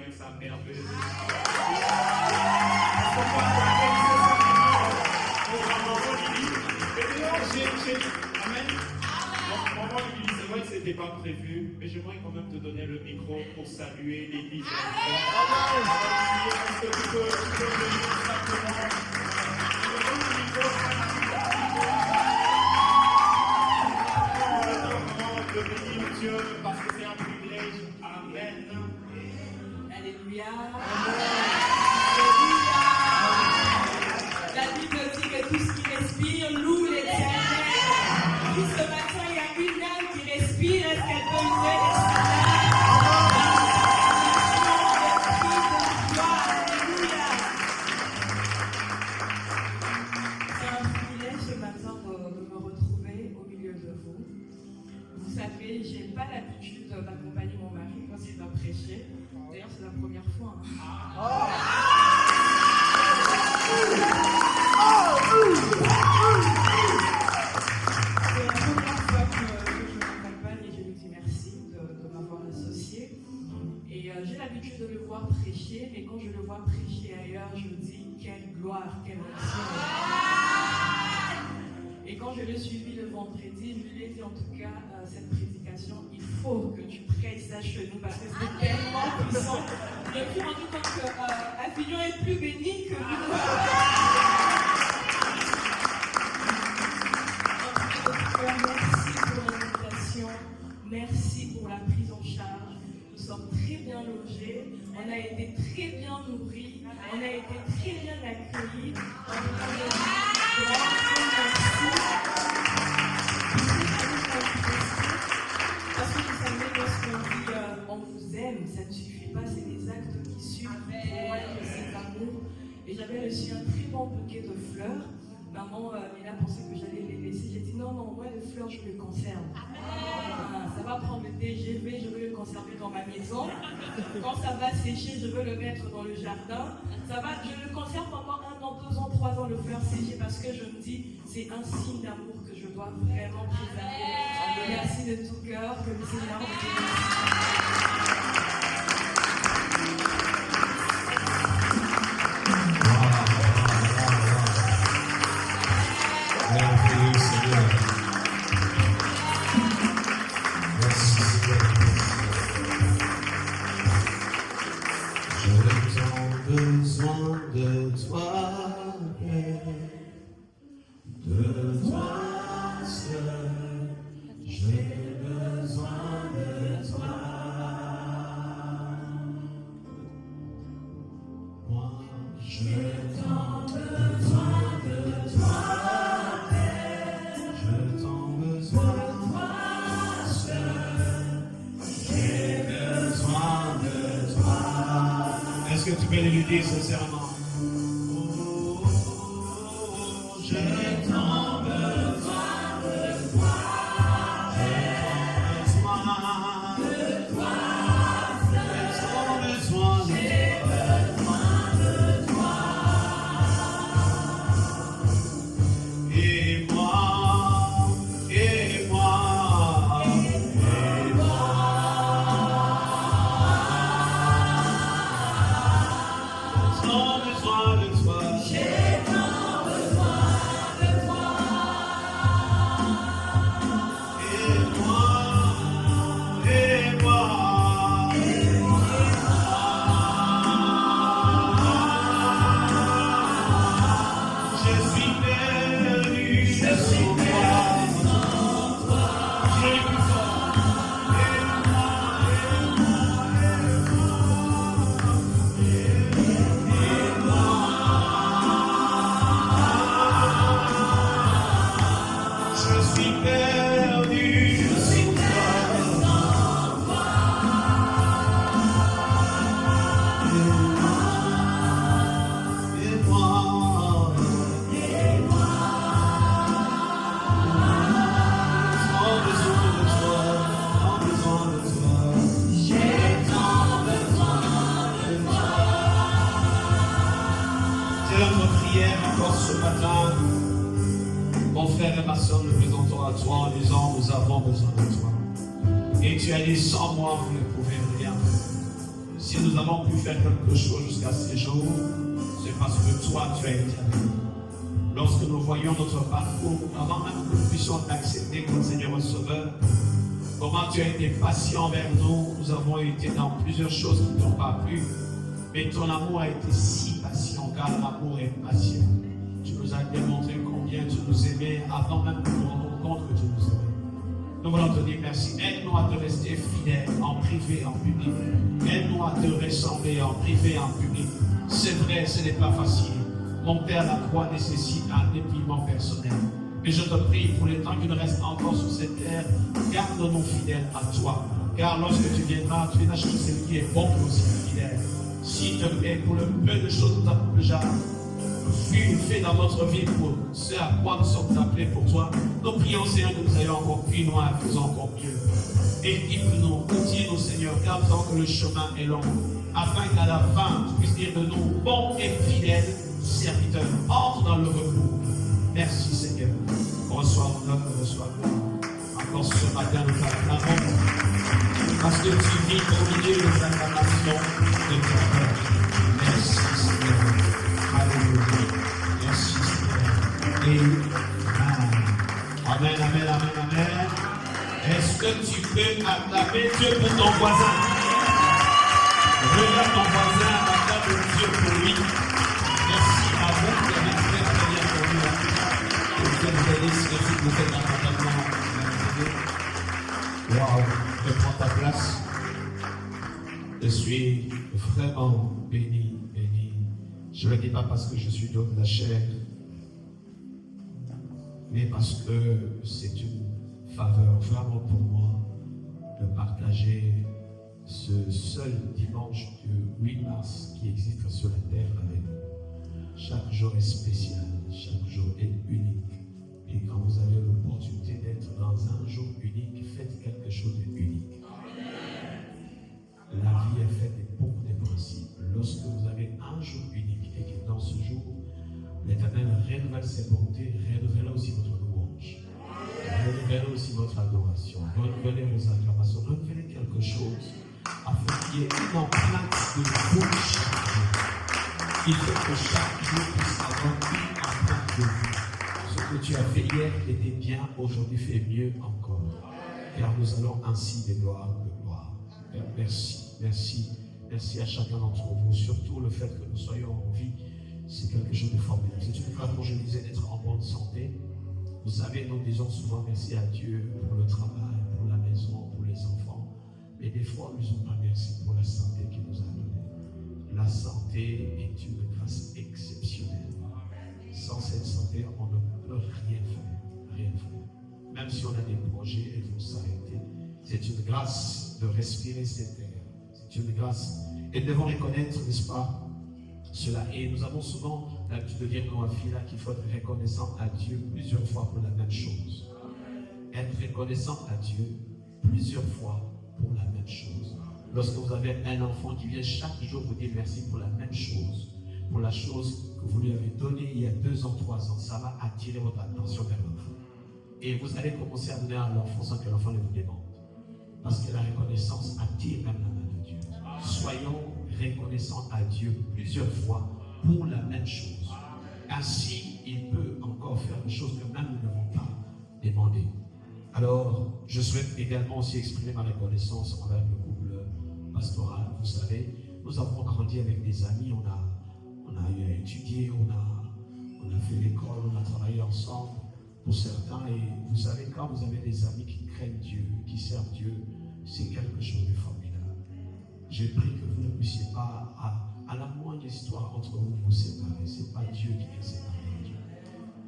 trouvais ça merveilleux. Amen. Maman Lily, c'est vrai que c'était pas prévu, mais j'aimerais quand même te donner le micro pour saluer l'église. Est-ce que tu peux venir simplement? Je te donne le micro, de bénir Dieu parce que c'est un privilège. Amen. Alléluia. Alléluia. La Bible dit que tout ce qui respire loue l'Éternel. Si ce matin il y a une âme qui respire, est-ce qu'elle peut louer l'Éternel? Alléluia. C'est un privilège ce matin de me retrouver au milieu de vous. Vous savez, je n'ai pas l'habitude d'accompagner mon mari quand il va prêcher. D'ailleurs, c'est la première fois. C'est la première fois que je l'accompagne et je lui dis merci de m'avoir associé. Et j'ai l'habitude de le voir prêcher, mais quand je le vois prêcher ailleurs, je me dis quelle gloire, quelle onction. Et quand je l'ai suivi le vendredi, je lui ai dit en tout cas, cette prédication, il faut que tu prêches ça chez nous parce que c'est tellement puissant. Je me suis rendu compte qu'Avignon est plus béni que nous. Merci pour l'invitation, merci pour la prise en charge. Nous sommes très bien logés, on a été très bien nourris, on a été très bien accueillis. Parce que vous savez, lorsqu'on dit on vous aime, ça ne suffit pas, c'est les actes qui suivent pour moi que cet amour. Et j'avais reçu un très bon bouquet de fleurs. Maman, il a pensé que j'allais les laisser. J'ai dit non, moi les fleurs, je les conserve. Ça va prendre le TGV, je veux le conserver dans ma maison. Quand ça va sécher, je veux le mettre dans le jardin. Je le conserve pendant 1 an, 2 ans, 3 ans, le fleur sécher parce que je me dis, c'est un signe d'amour que je dois vraiment préserver. Merci de tout cœur, que le Seigneur vous bénisse. Est-ce que tu peux lui dire sincèrement? Si nous avons pu faire quelque chose jusqu'à ces jours, c'est parce que toi, tu as été avec nous. Lorsque nous voyons notre parcours, avant même que nous puissions t'accepter comme Seigneur et Sauveur, comment tu as été patient vers nous. Nous avons été dans plusieurs choses qui n'ont pas plu. Mais ton amour a été si patient, car l'amour est patient. Tu nous as démontré combien tu nous aimais avant même que nous nous rendions compte que tu nous aimais. Nous voulons te dire merci. Aide-nous à te rester fidèles en privé et en public. Aide-nous à te ressembler en privé et en public. C'est vrai, ce n'est pas facile. Mon Père, la croix nécessite un dépliement personnel. Mais je te prie, pour les temps qui nous restent encore sur cette terre, garde-nous fidèles à toi. Car lorsque tu viendras chercher celui qui est bon pour aussi fidèle. S'il te plaît, pour le peu de choses que nous avons déjà fait dans notre vie pour ce à quoi nous sommes appelés pour toi, nous prions, Seigneur, que nous ayons encore plus loin, faisons encore mieux. Équipe-nous, continue-nous, Seigneur, car nous savons que le chemin est long, afin qu'à la fin, tu puisses dire de nous, bons et fidèles serviteurs, entre dans le repos. Merci, Seigneur. Reçois l'honneur, reçois gloire. Encore ce matin, nous t'acclamons, parce que tu vis au milieu des acclamations de ton Père. Merci, Seigneur. Alléluia. Merci, Seigneur. Et amen, amen, amen, amen. Est-ce que tu peux acclamer Dieu pour ton voisin? Regarde ton voisin, acclame Dieu pour lui. Merci à vous qui avez fait la prière pour lui. Et vous allez si vous faites un entendement. Waouh, je prends ta place. Je suis vraiment béni, béni. Je ne le dis pas parce que je suis d'homme de la chair, mais parce que c'est une faveur vraiment pour moi de partager ce seul dimanche du 8 mars qui existe sur la terre avec vous. Chaque jour est spécial, chaque jour est unique. Et quand vous avez l'opportunité d'être dans un jour unique, faites quelque chose d'unique. La vie est faite des bons des principes. Lorsque vous avez un jour unique et que dans ce jour, l'Éternel renouvelle ses bontés, renouvelle aussi votre louange, renouvelle aussi votre adoration, renouvelez vos acclamations, renouvelez quelque chose afin qu'il y ait une empreinte de vous chaque jour. Il faut que chaque jour puisse avoir une empreinte de vous. Ce que tu as fait hier était bien, aujourd'hui fait mieux encore. Car nous allons ainsi des gloires de gloire. Père, merci, merci, merci à chacun d'entre vous. Surtout le fait que nous soyons en vie, c'est quelque chose de formidable. C'est une fois, comme je disais, d'être en bonne santé. Vous savez, nous disons souvent merci à Dieu pour le travail, pour la maison, pour les enfants. Mais des fois, nous ne disons pas merci pour la santé qu'il nous a donnée. La santé est une grâce exceptionnelle. Sans cette santé, on ne peut rien faire, rien faire. Même si on a des projets, elles vont s'arrêter. C'est une grâce de respirer cette air. C'est une grâce. Et nous devons reconnaître, n'est-ce pas, cela. Et nous avons souvent l'habitude de dire dans la fila qu'il faut être reconnaissant à Dieu plusieurs fois pour la même chose. Être reconnaissant à Dieu plusieurs fois pour la même chose. Lorsque vous avez un enfant qui vient chaque jour vous dire merci pour la même chose, pour la chose que vous lui avez donnée il y a 2 ans, 3 ans, ça va attirer votre attention vers l'enfant. Et vous allez commencer à donner à l'enfant sans que l'enfant ne vous demande. Parce que la reconnaissance attire même la main de Dieu. Soyons reconnaissants à Dieu plusieurs fois pour la même chose. Ainsi, il peut encore faire des choses que même nous n'avons pas demandé. Alors, je souhaite également aussi exprimer ma reconnaissance envers le couple pastoral. Vous savez, nous avons grandi avec des amis, on a étudié, on a fait l'école, on a travaillé ensemble pour certains. Et vous savez, quand vous avez des amis qui craignent Dieu, qui servent Dieu, c'est quelque chose de formidable. J'ai pris que vous ne puissiez pas, à la moindre histoire entre vous, vous séparer. Ce n'est pas Dieu qui est séparé.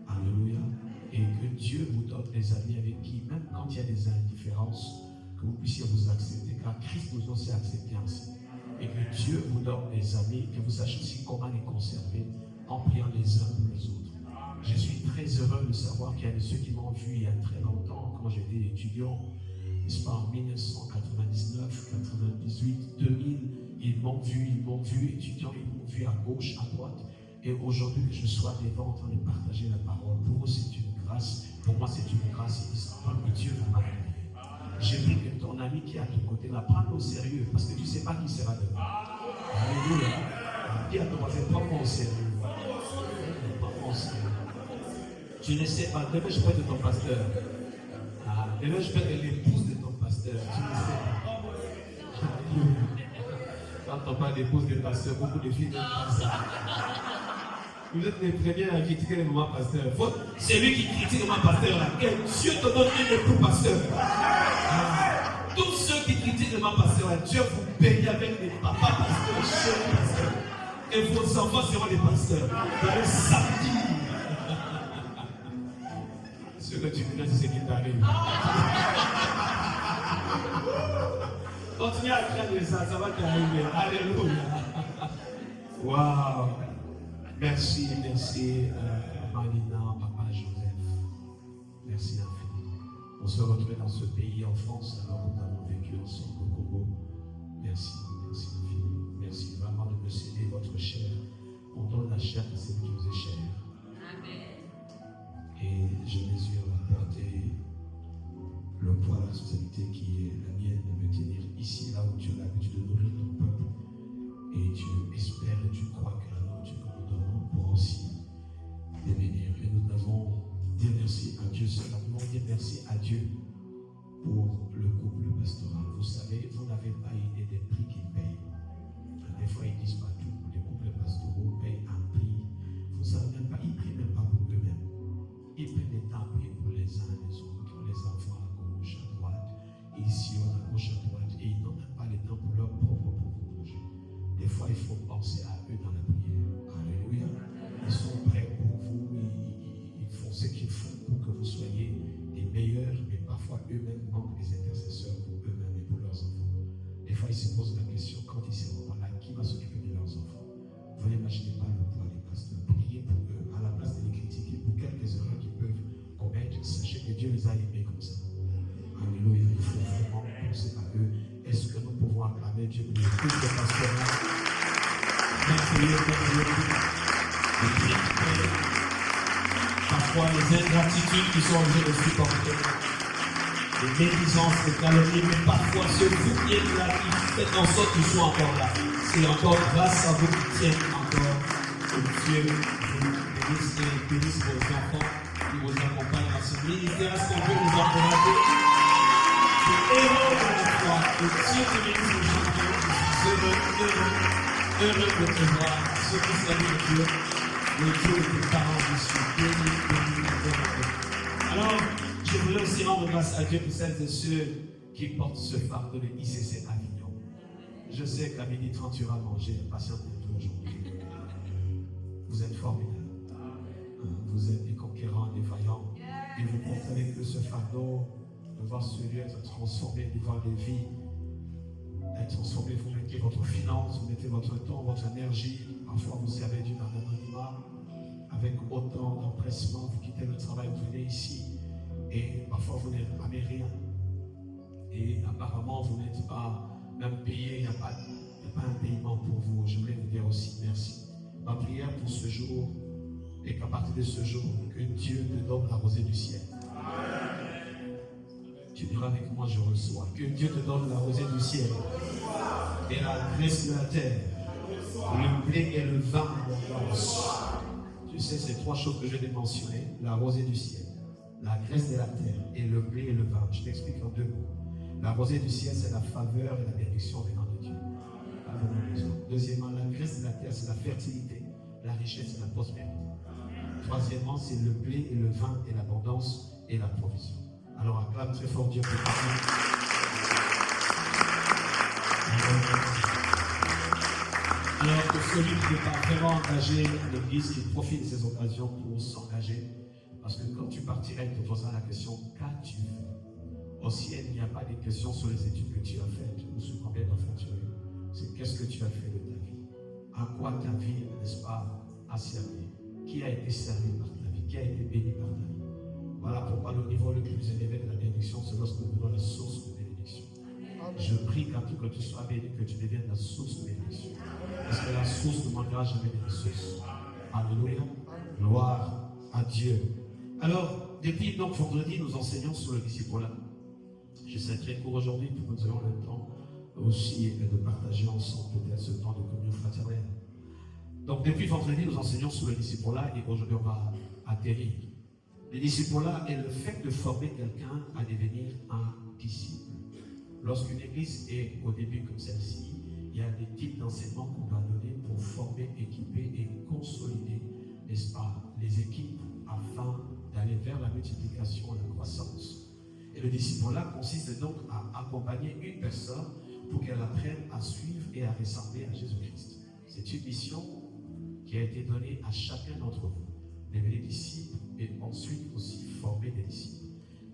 Alléluia. Et que Dieu vous donne des amis avec qui, même quand il y a des indifférences, que vous puissiez vous accepter, car Christ nous a aussi accepté ainsi. Et que Dieu vous donne des amis, que vous sachiez aussi comment les conserver en priant les uns pour les autres. Je suis très heureux de savoir qu'il y a de ceux qui m'ont vu il y a très longtemps, quand j'étais étudiant, n'est-ce pas, en 1999, 98, 2000, ils m'ont vu étudiant, ils m'ont vu à gauche, à droite. Et aujourd'hui, que je sois devant en train de partager la parole, pour eux c'est une grâce, pour moi c'est une grâce, ils savent que Dieu vous m'a donné. J'ai vu que ton ami qui est à ton côté, là, prends-le au sérieux, parce que tu ne sais pas qui sera demain. sérieux. Pas au sérieux. Tu ne sais pas. Demain, je peux être ton pasteur. Demain, je peux être l'épouse de ton pasteur. Tu ne sais pas. Quand on parle d'épouse de pasteur, beaucoup de filles n'aiment pas ça. Vous êtes les premiers à critiquer les mamans pasteurs. C'est lui qui critique les mamans pasteurs là. Que Dieu te donne un époux pasteur. Tous ceux qui critiquent les mamans pasteurs, Dieu vous bénit avec des papas pasteurs, chers pasteurs. Et vos enfants seront des pasteurs. Vous allez samedi. Ce que tu veux, c'est ce qui t'arrive. Continue à craindre ça, ça va t'arriver. Alléluia. Waouh. Merci, Marlina, Papa Joseph. Merci infiniment. On se retrouve dans ce pays en France alors que nous avons vécu ensemble au Congo. Merci infiniment. Merci vraiment de me céder votre chair. On donne la chair à celui qui vous est cher. Amen. Et je mesure à porter le poids de la responsabilité qui est la mienne de me tenir ici, là où tu as l'habitude de nourrir ton peuple. Et tu espères et tu crois que la nourriture que nous donnons pour aussi les bénir. Et nous devons dire merci à Dieu. Nous devons dire merci à Dieu pour le couple pastoral. Vous savez, vous n'avez pas idée des prix qu'ils payent. Des fois, ils disent pas tout. Les couples pastoraux payent un prix. Vous ne savez même pas, ils ne prient même pas pour eux-mêmes. Ils prennent des temps à prier pour les uns et les autres, les enfants à gauche, à droite, ici, à gauche, à droite. Et ils n'ont même pas le temps pour leur propre projet. Des fois, il faut penser à eux dans la prière. Alléluia. Ils sont prêts pour vous. Ils font ce qu'il faut pour que vous soyez les meilleurs. Mais parfois, eux-mêmes manquent des intercesseurs pour eux-mêmes et pour leurs enfants. Des fois, ils se posent la question, quand ils seront là, qui va s'occuper de leurs enfants? Vous n'imaginez pas le poids des pasteurs. Priez pour eux, à la place de les critiquer pour quelques erreurs qu'ils peuvent commettre. Sachez que Dieu les a aimés comme ça. Alléluia. Il faut vraiment penser à eux. Est-ce que nous pouvons acclamer Dieu pour les coups de pasteurs? Parfois, les ingratitudes qui sont obligées de supporter, les médisances, les calomnies, mais parfois ce vous qui êtes là, qui fait en sorte qu'ils soient encore là. C'est encore grâce à vous qui tiennent encore que Dieu vous bénisse vos enfants qui vous accompagnent dans ce ministère. Est-ce qu'on peut nous encourager? Héros de la foi, que Dieu te bénisse vos champions. Je suis heureux de te voir. Ceux qui saluent Dieu, le Dieu de tes parents, je suis béni. Alors, je voudrais aussi rendre grâce à Dieu pour celles et ceux qui portent ce fardeau de ICC Avignon. Je sais qu'à 12h30 tu vas manger, patientez-vous aujourd'hui. Vous êtes formidables. Vous êtes des conquérants, des vaillants. Et vous portez avec eux ce fardeau de voir ce lieu être transformé, de voir des vies être transformées. Vous mettez votre finance, vous mettez votre temps, votre énergie. Parfois vous servez Dieu dans l'anonymat avec autant d'empressement. Vous quittez le travail, vous venez ici et parfois vous n'avez pas rien. Et apparemment vous n'êtes pas même payé, il n'y a pas un paiement pour vous. Je voulais vous dire aussi merci. Ma prière pour ce jour et qu'à partir de ce jour, que Dieu te donne la rosée du ciel. Tu diras avec moi, je reçois. Que Dieu te donne la rosée du ciel et la graisse de la terre, le blé et le vin d'abondance. Tu sais, c'est trois choses que je vais mentionner. La rosée du ciel, la graisse de la terre et le blé et le vin. Je t'explique en deux mots. La rosée du ciel, c'est la faveur et la bénédiction venant de Dieu. Deuxièmement, la graisse de la terre, c'est la fertilité, la richesse et la prospérité. Troisièmement, c'est le blé et le vin et l'abondance et la provision. Alors acclame très fort Dieu pour ça. Alors que celui qui n'est pas vraiment engagé à l'église, qui profite de ces occasions pour s'engager, parce que quand tu partiras, il te posera la question, qu'as-tu fait? Au ciel, il n'y a pas de questions sur les études que tu as faites ou sur combien d'enfants tu as eu. C'est qu'est-ce que tu as fait de ta vie? À quoi ta vie, n'est-ce pas, a servi? Qui a été servi par ta vie? Qui a été béni par ta vie? Voilà pourquoi le niveau le plus élevé de la bénédiction, c'est lorsque nous venons la source de bénédiction. Je prie qu'à tout que tu sois béni, que tu deviennes la source de bénédiction. Parce que la source ne manquera jamais de ressources. Alléluia. Gloire à Dieu. Alors, depuis donc vendredi, nous enseignons sur le disciple-là. Je serai très court aujourd'hui pour que nous ayons le temps aussi de partager ensemble peut-être ce temps de communion fraternelle. Donc depuis vendredi, nous enseignons sur le disciple-là et aujourd'hui on va atterrir. Le disciple-là est le fait de former quelqu'un à devenir un disciple. Lorsqu'une église est au début comme celle-ci, il y a des types d'enseignements qu'on va donner pour former, équiper et consolider, n'est-ce pas, les équipes afin d'aller vers la multiplication et la croissance. Et le disciple-là consiste donc à accompagner une personne pour qu'elle apprenne à suivre et à ressembler à Jésus-Christ. C'est une mission qui a été donnée à chacun d'entre vous, devenir disciple et ensuite aussi former des disciples.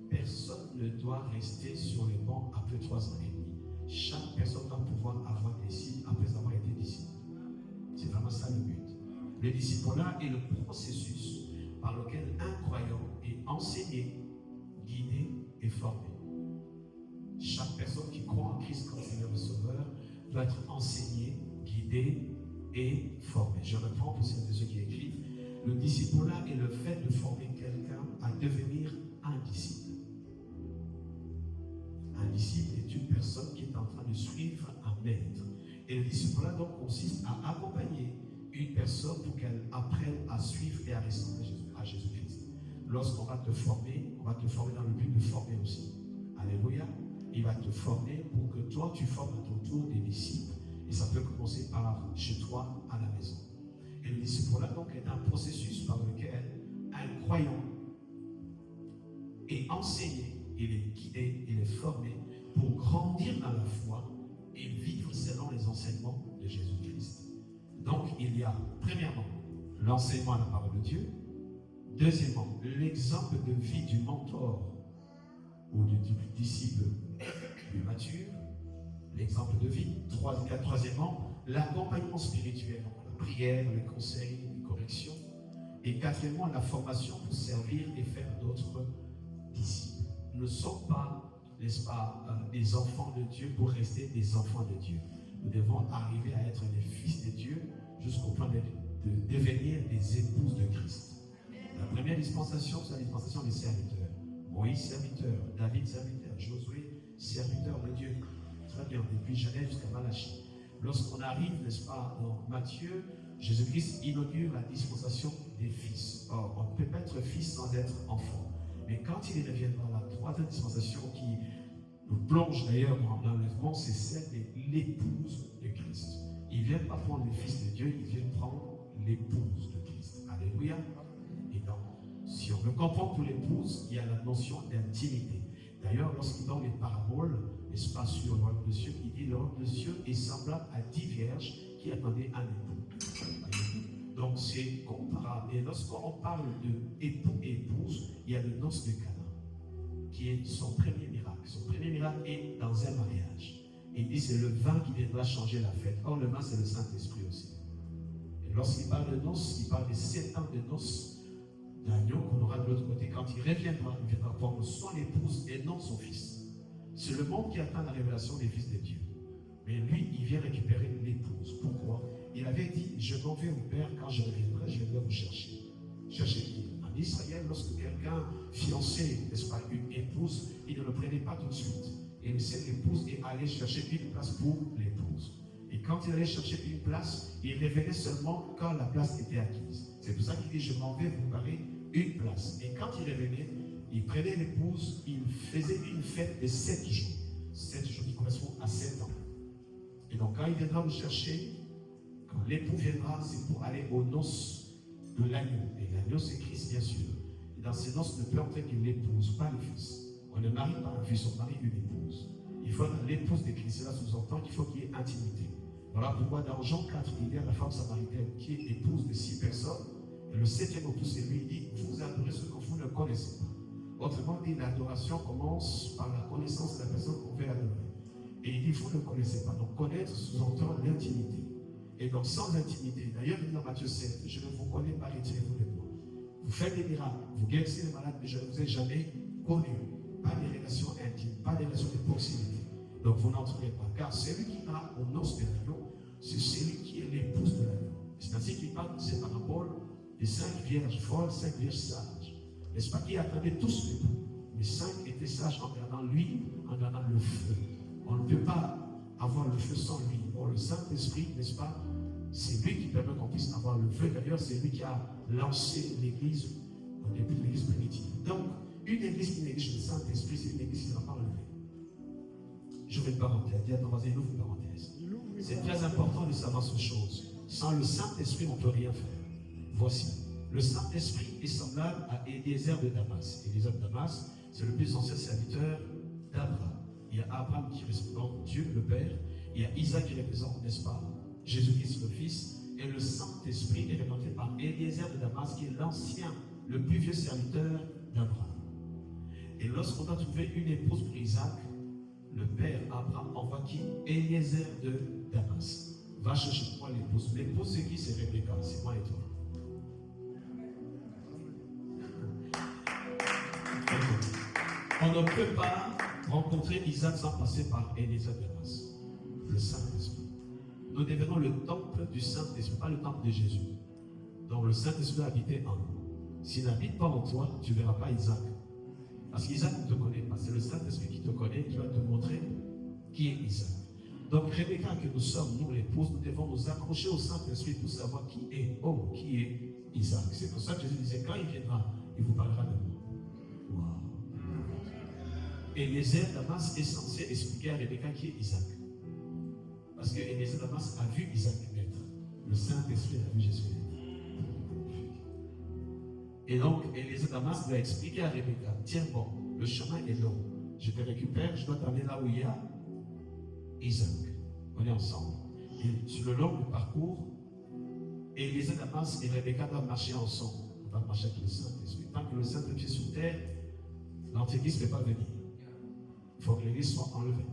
Personne ne doit rester sur les bancs après 3 ans et demi. Chaque personne doit pouvoir avoir des disciples après avoir été disciple. C'est vraiment ça le but. Le disciple-là est le processus par lequel un croyant est enseigné, guidé et formé. Chaque personne qui croit en Christ comme Seigneur et Sauveur doit être enseignée, guidée et formée. Je reprends pour celles de ceux qui écrivent. Le disciple-là est le fait de former quelqu'un à devenir un disciple. Un disciple est une personne qui est en train de suivre un maître. Et le disciple-là donc consiste à accompagner une personne pour qu'elle apprenne à suivre et à ressembler à Jésus-Christ. Lorsqu'on va te former, on va te former dans le but de former aussi. Alléluia. Il va te former pour que toi, tu formes à ton tour des disciples. Et ça peut commencer par chez toi, à la maison. Et le disciple-là donc est un processus par lequel un croyant est enseigné, il est guidé, il est formé pour grandir dans la foi et vivre selon les enseignements de Jésus-Christ. Donc, il y a, premièrement, l'enseignement à la parole de Dieu. Deuxièmement, l'exemple de vie du mentor ou du disciple plus mature. L'exemple de vie. Troisièmement, l'accompagnement spirituel, la prière, les conseils, les corrections. Et quatrièmement, la formation pour servir et faire d'autres disciples. Nous ne sommes pas, n'est-ce pas, des enfants de Dieu pour rester des enfants de Dieu. Nous devons arriver à être des fils de Dieu jusqu'au point de devenir des épouses de Christ. La première dispensation, c'est la dispensation des serviteurs. Moïse, serviteur. David, serviteur. Josué, serviteur de Dieu. Très bien, depuis Genève jusqu'à Malachie. Lorsqu'on arrive, n'est-ce pas, dans Matthieu, Jésus-Christ inaugure la dispensation des fils. Or, on ne peut pas être fils sans être enfant. Mais quand il reviendra, la troisième dispensation qui nous plonge d'ailleurs dans l'enlèvement, c'est celle de l'épouse de Christ. Il ne vient pas prendre le Fils de Dieu, il vient prendre l'épouse de Christ. Alléluia. Et donc, si on veut comprendre pour l'épouse, il y a la notion d'intimité. D'ailleurs, lorsqu'il donne les paraboles, n'est-ce pas, sur le royaume de cieux, il dit le royaume de cieux est semblable à 10 vierges qui attendaient un époux. Donc, c'est comparable. Et lorsqu'on parle de époux et épouse, il y a le noce de Cana, qui est son premier miracle. Son premier miracle est dans un mariage. Il dit c'est le vin qui viendra changer la fête. Or, le vin, c'est le Saint-Esprit aussi. Et lorsqu'il parle de noces, il parle de 7 ans de noces d'agneau qu'on aura de l'autre côté. Quand il viendra prendre son épouse et non son fils. C'est le monde qui attend la révélation des fils de Dieu. Mais lui, il vient récupérer l'épouse. Pourquoi? Il avait dit, je m'en vais au Père, quand je reviendrai, je viendrai vous chercher. Chercher qui? En Israël, lorsque quelqu'un fiancé, n'est-ce pas, une épouse, il ne le prenait pas tout de suite. Et cette épouse est allée chercher une place pour l'épouse. Et quand il allait chercher une place, il revenait seulement quand la place était acquise. C'est pour ça qu'il dit, je m'en vais vous préparer une place. Et quand il revenait, il prenait l'épouse, il faisait une fête de 7 jours. 7 jours qui correspondent à 7 ans. Et donc quand il viendra vous chercher, quand l'époux viendra, c'est pour aller aux noces de l'agneau. Et l'agneau, c'est Christ, bien sûr. Et dans ces noces, ne peut entrer que l'épouse, pas le fils. On ne marie pas un fils, on marie une épouse. Il faut être l'épouse de Christ. Cela sous-entend qu'il faut qu'il y ait intimité. Voilà pourquoi dans Jean 4, il y a la femme samaritaine qui est épouse de 6 personnes. Et le 7e époux, c'est lui, il dit, vous adorez ce que vous ne connaissez pas. Autrement dit, l'adoration commence par la connaissance de la personne qu'on veut adorer. Et il dit, vous ne connaissez pas. Donc connaître sous-entend l'intimité. Et donc sans intimité, d'ailleurs, il dit dans Matthieu 7, je ne vous connais pas, retirez-vous de moi. Vous faites des miracles, vous guérissez les malades, mais je ne vous ai jamais connu. Pas des relations intimes, pas des relations de proximité. Donc vous n'entrez pas. Car celui qui a aux noces de l'agneau, c'est celui qui est l'épouse de l'agneau. C'est ainsi qu'il parle de ces paraboles des 5 vierges folles, 5 vierges sages. N'est-ce pas, qui attendaient tous l'époux. Mais 5 étaient sages en gardant l'huile, en gardant le feu. On ne peut pas avoir le feu sans lui. Or, le Saint-Esprit, n'est-ce pas, c'est lui qui permet qu'on puisse avoir le feu. D'ailleurs, c'est lui qui a lancé l'église au début de l'église primitive. Donc, une église qui néglige le Saint-Esprit, c'est une église qui ne sera pas enlevée. J'ouvre une parenthèse. Dis à ton voisin, ouvre une parenthèse. C'est très important de savoir ces choses. Sans le Saint-Esprit, on ne peut rien faire. Voici. Le Saint-Esprit est semblable à Eliezer de Damas. Eliezer de Damas, c'est le plus ancien serviteur d'Abraham. Il y a Abraham qui représente Dieu, le Père. Il y a Isaac qui représente, n'est-ce pas, Jésus-Christ, le Fils. Et le Saint-Esprit est représenté par Eliezer de Damas, qui est l'ancien, le plus vieux serviteur d'Abraham. Et lorsqu'on a trouvé une épouse pour Isaac, le père Abraham envoie qui? Eliezer de Damas. Va chercher moi l'épouse. L'épouse, c'est qui? C'est Rebecca. C'est moi et toi. On ne peut pas rencontrer Isaac sans passer par Eliezer de Damas, le Saint-Esprit. Nous devenons le temple du Saint-Esprit, pas le temple de Jésus. Donc le Saint-Esprit doit habiter en nous. S'il n'habite pas en toi, tu ne verras pas Isaac. Parce qu'Isaac ne te connaît pas. C'est le Saint-Esprit qui te connaît, qui va te montrer qui est Isaac. Donc Rebecca, que nous sommes, nous l'épouse, nous devons nous accrocher au Saint-Esprit pour savoir qui est Isaac. C'est pour ça que Jésus disait, quand il viendra, il vous parlera de moi. Eliezer Damas est censé expliquer à Rebecca qui est Isaac. Parce que Eliezer Damas a vu Isaac naître. Le Saint-Esprit a vu Jésus naître. Et donc, Eliezer Damas doit expliquer à Rebecca, tiens bon, le chemin est long. Je te récupère, je dois t'amener là où il y a Isaac. On est ensemble. Et sur le long du parcours, Eliezer Damas et Rebecca doivent marcher ensemble. On va marcher avec le Saint-Esprit. Tant que le Saint-Esprit est sur terre, l'Antéchrist ne peut pas venir. Il faut que l'église soit enlevée.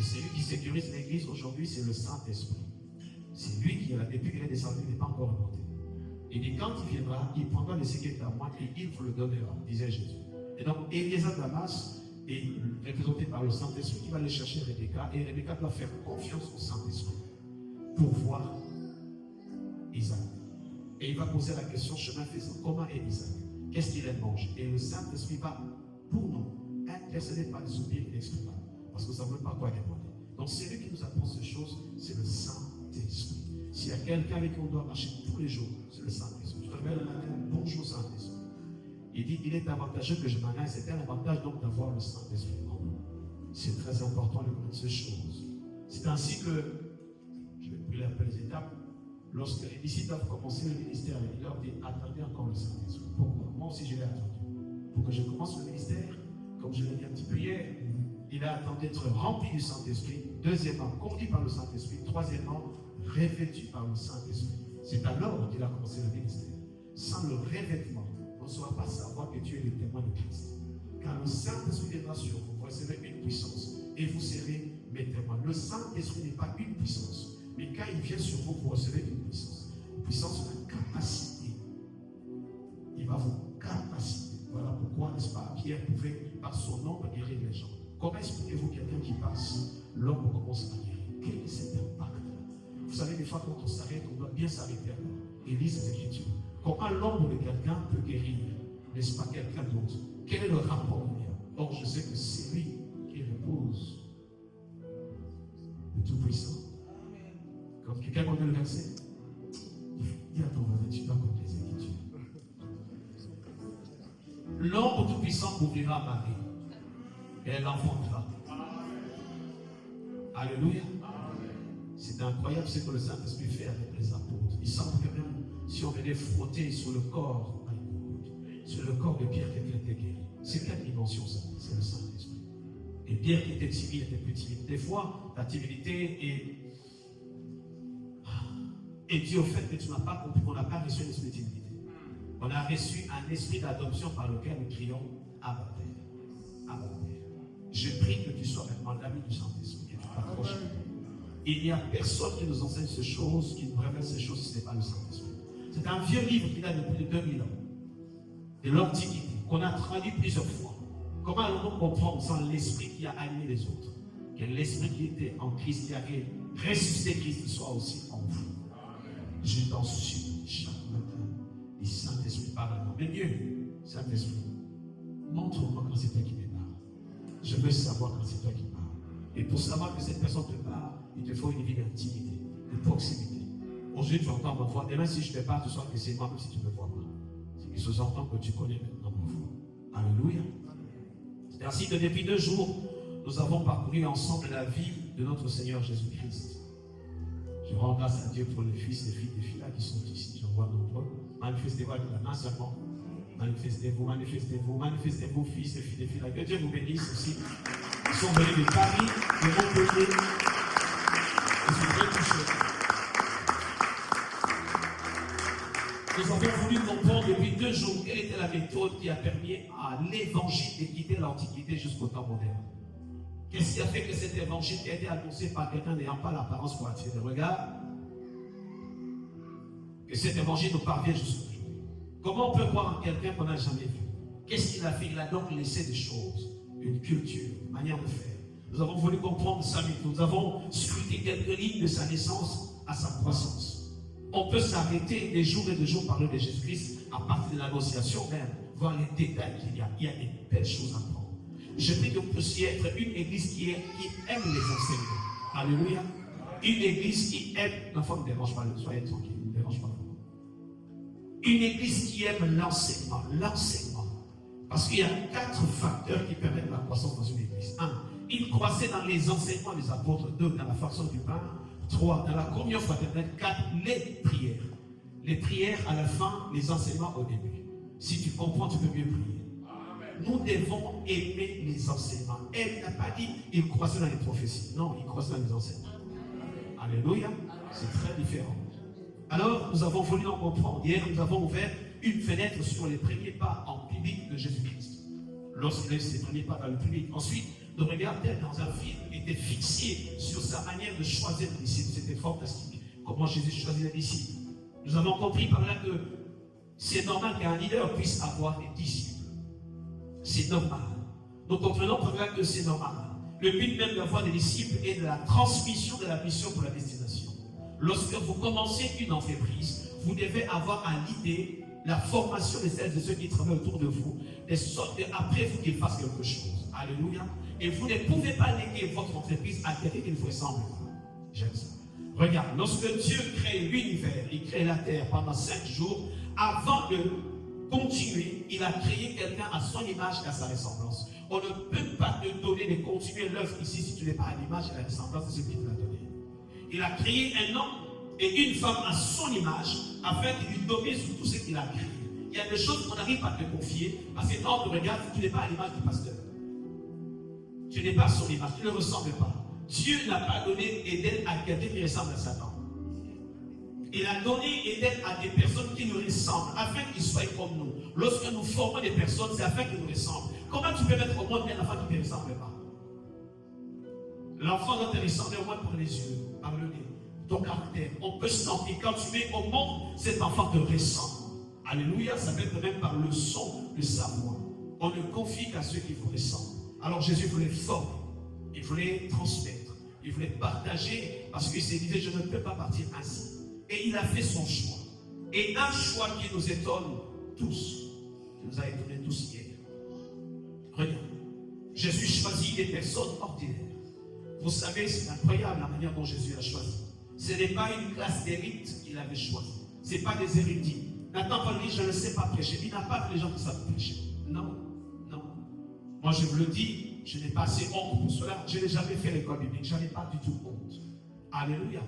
Et celui qui sécurise l'église aujourd'hui, c'est le Saint-Esprit. C'est lui qui, depuis qu'il est descendu, n'est pas encore remonté. Il dit, quand il viendra, il prendra le secret à moi et il vous le donnera, disait Jésus. Et donc, Eliezer Damas est représenté par le Saint-Esprit qui va aller chercher Rebecca. Et Rebecca doit faire confiance au Saint-Esprit pour voir Isaac. Et il va poser la question, chemin faisant, comment est Isaac? Qu'est-ce qu'il mange? Et le Saint-Esprit va, pour nous, intercéder par des soupirs inexprimables. Parce que nous ne savons pas quoi demander. Donc, celui qui nous apprend ces choses, c'est le Saint-Esprit. S'il y a quelqu'un avec qui on doit marcher tous les jours, c'est le Saint-Esprit. Tu te réveilles le matin, bonjour Saint-Esprit. Il dit, il est avantageux que je m'en aille. C'est un avantage donc d'avoir le Saint-Esprit en nous. C'est très important de connaître ces choses. C'est ainsi que, je vais brûler un peu les étapes, lorsque les disciples doivent commencer le ministère, il leur dit, attendez encore le Saint-Esprit. Pourquoi? Moi aussi je l'ai attendu. Pour que je commence le ministère, comme je l'ai dit un petit peu hier, il a attendu d'être rempli du Saint-Esprit. Deuxièmement, conduit par le Saint-Esprit. Troisièmement, revêtu par le Saint-Esprit. C'est alors qu'il a commencé le ministère. Sans le revêtement, on ne saura pas savoir que tu es le témoin de Christ. Car le Saint-Esprit viendra sur vous, vous recevrez une puissance et vous serez mes témoins. Le Saint-Esprit n'est pas une puissance, mais quand il vient sur vous, vous recevez une puissance. Une puissance de capacité. Il va vous capaciter. Voilà pourquoi, n'est-ce pas, Pierre pouvait, par son ombre, guérir les gens. Comment expliquez-vous quelqu'un qui passe, l'ombre commence à guérir? Quel est cet impact? Vous savez, des fois, quand on s'arrête, on doit bien s'arrêter et lire ces Écritures. Comment l'ombre de quelqu'un peut guérir, n'est-ce pas, quelqu'un d'autre? Quel est le rapport du lien? Or, je sais que c'est lui qui repose le Tout-Puissant. Quand quelqu'un connaît le verset, dis à ton voisin, tu dois connaître les Écritures. L'ombre Tout-Puissant couvrira Marie. Et elle l'enfantera. Alléluia. C'est incroyable ce que le Saint-Esprit fait avec les apôtres. Il semble que même si on venait frotter sur le corps, sur le corps de Pierre, quelqu'un était guéri. C'est quelle dimension ça? C'est le Saint-Esprit. Et Pierre qui était timide était plus timide. Des fois, la timidité est due au fait que tu n'as pas compris qu'on n'a pas reçu un esprit de timidité. On a reçu un esprit d'adoption par lequel nous crions Abba Père. Abba Père. Je prie que tu sois maintenant l'ami du Saint-Esprit, que tu t'approches. Il n'y a personne qui nous enseigne ces choses, qui nous révèle ces choses, si ce n'est pas le Saint-Esprit. C'est un vieux livre qui date de plus de 2000 ans, de l'Antiquité, qu'on a traduit plusieurs fois. Comment allons-nous comprendre sans l'Esprit qui a animé les autres? Que l'Esprit qui était en Christ, qui avait ressuscité Christ, soit aussi en vous. Je t'en supplie chaque matin, le Saint-Esprit parle à moi. Mais mieux, Saint-Esprit, montre-moi quand c'est toi qui me parle. Je veux savoir quand c'est toi qui parles. Et pour savoir que cette personne te parle, il te faut une vie d'intimité, de proximité. Aujourd'hui, tu entends ma voix. Demain, si je te parle, tu sens que c'est moi, même si tu ne me vois pas. C'est qu'il sous-entend que tu connais maintenant ma voix. Alléluia. C'est ainsi que depuis 2 jours, nous avons parcouru ensemble la vie de notre Seigneur Jésus-Christ. Je rends grâce à Dieu pour les fils et filles des filles là qui sont ici. J'en vois nombreux. Manifestez-vous avec la main seulement. Manifestez-vous, manifestez-vous, manifestez-vous, fils et filles des filles là. Que Dieu vous bénisse aussi. Ils sont venus de Paris, de Montpellier. Je suis très touché. Nous avons voulu comprendre depuis 2 jours quelle était la méthode qui a permis à l'évangile de quitter l'Antiquité jusqu'au temps moderne. Qu'est-ce qui a fait que cet évangile qui a été annoncé par quelqu'un n'ayant pas l'apparence pour attirer le regard, que cet évangile nous parvient jusqu'aujourd'hui? Comment on peut croire en quelqu'un qu'on n'a jamais vu? Qu'est-ce qu'il a fait? Il a donc laissé des choses, une culture, une manière de faire. Nous avons voulu comprendre sa méthode. Nous avons scruté quelques lignes de sa naissance à sa croissance. On peut s'arrêter des jours et des jours parler de Jésus-Christ à partir de l'annonciation même, voir les détails qu'il y a. Il y a des belles choses à prendre. Je prie que vous puissiez être une église qui aime les enseignements. Alléluia. Une église qui aime. L'enfant ne dérange pas, soyez tranquille, ne dérange pas. Une église qui aime l'enseignement. L'enseignement. Parce qu'il y a 4 facteurs qui permettent la croissance dans une église. 1. Il croissait dans les enseignements des apôtres. 2. Dans la façon du pain. 3. Dans la communion fraternelle. 4. Les prières. Les prières à la fin, les enseignements au début. Si tu comprends, tu peux mieux prier. Nous devons aimer les enseignements. Elle n'a pas dit il croissait dans les prophéties. Non, il croissait dans les enseignements. Alléluia. C'est très différent. Alors, nous avons voulu en comprendre. Hier, nous avons ouvert une fenêtre sur les premiers pas en public de Jésus-Christ. Lorsqu'il a eu ses premiers pas dans le public. Ensuite, nos regards dans un film étaient fixés sur sa manière de choisir les disciples. C'était fantastique. Comment Jésus choisit les disciples. Nous avons compris par là que c'est normal qu'un leader puisse avoir des disciples. C'est normal. Nous comprenons par là que c'est normal. Le but même d'avoir des disciples est de la transmission de la mission pour la destination. Lorsque vous commencez une entreprise, vous devez avoir à l'idée la formation de celles et ceux qui travaillent autour de vous, de sorte qu'après vous qu'ils fassent quelque chose. Alléluia. Et vous ne pouvez pas léguer votre entreprise à quelqu'un qui ne vous ressemble pas. J'aime ça. Regarde, lorsque Dieu crée l'univers, il crée la terre pendant 5 jours, avant de continuer, il a créé quelqu'un à son image et à sa ressemblance. On ne peut pas te donner de continuer l'œuvre ici si tu n'es pas à l'image et à la ressemblance de ce qu'il t'a donné. Il a créé un homme et une femme à son image afin de lui dominer sur tout ce qu'il a créé. Il y a des choses qu'on n'arrive pas à te confier parce que quand on te regarde, tu n'es pas à l'image du pasteur. Tu n'es pas son image, tu ne le ressembles pas. Dieu n'a pas donné Éden à quelqu'un qui ressemble à Satan. Il a donné Éden à des personnes qui nous ressemblent, afin qu'ils soient comme nous. Lorsque nous formons des personnes, c'est afin qu'ils nous ressemblent. Comment tu peux mettre au monde un enfant qui ne te ressemble pas? L'enfant doit te ressembler au moins par les yeux, par le nez, ton caractère. On peut sentir, quand tu mets au monde, cet enfant te ressemble. Alléluia, ça peut être même par le son de sa voix. On ne confie qu'à ceux qui vous ressemblent. Alors Jésus voulait former, il voulait transmettre, il voulait partager, parce qu'il s'est dit, je ne peux pas partir ainsi. Et il a fait son choix. Et un choix qui nous étonne tous, qui nous a étonnés tous hier. Regarde, Jésus choisit des personnes ordinaires. Vous savez, c'est incroyable la manière dont Jésus a choisi. Ce n'est pas une classe d'élite qu'il avait choisi. Ce n'est pas des érudits. N'attends pas lui, je ne sais pas prêcher. Il n'a pas que les gens qui savent prêcher. Non, non. Moi, je vous le dis, je n'ai pas assez honte pour cela. Je n'ai jamais fait l'école biblique. Je n'en ai pas du tout honte. Alléluia.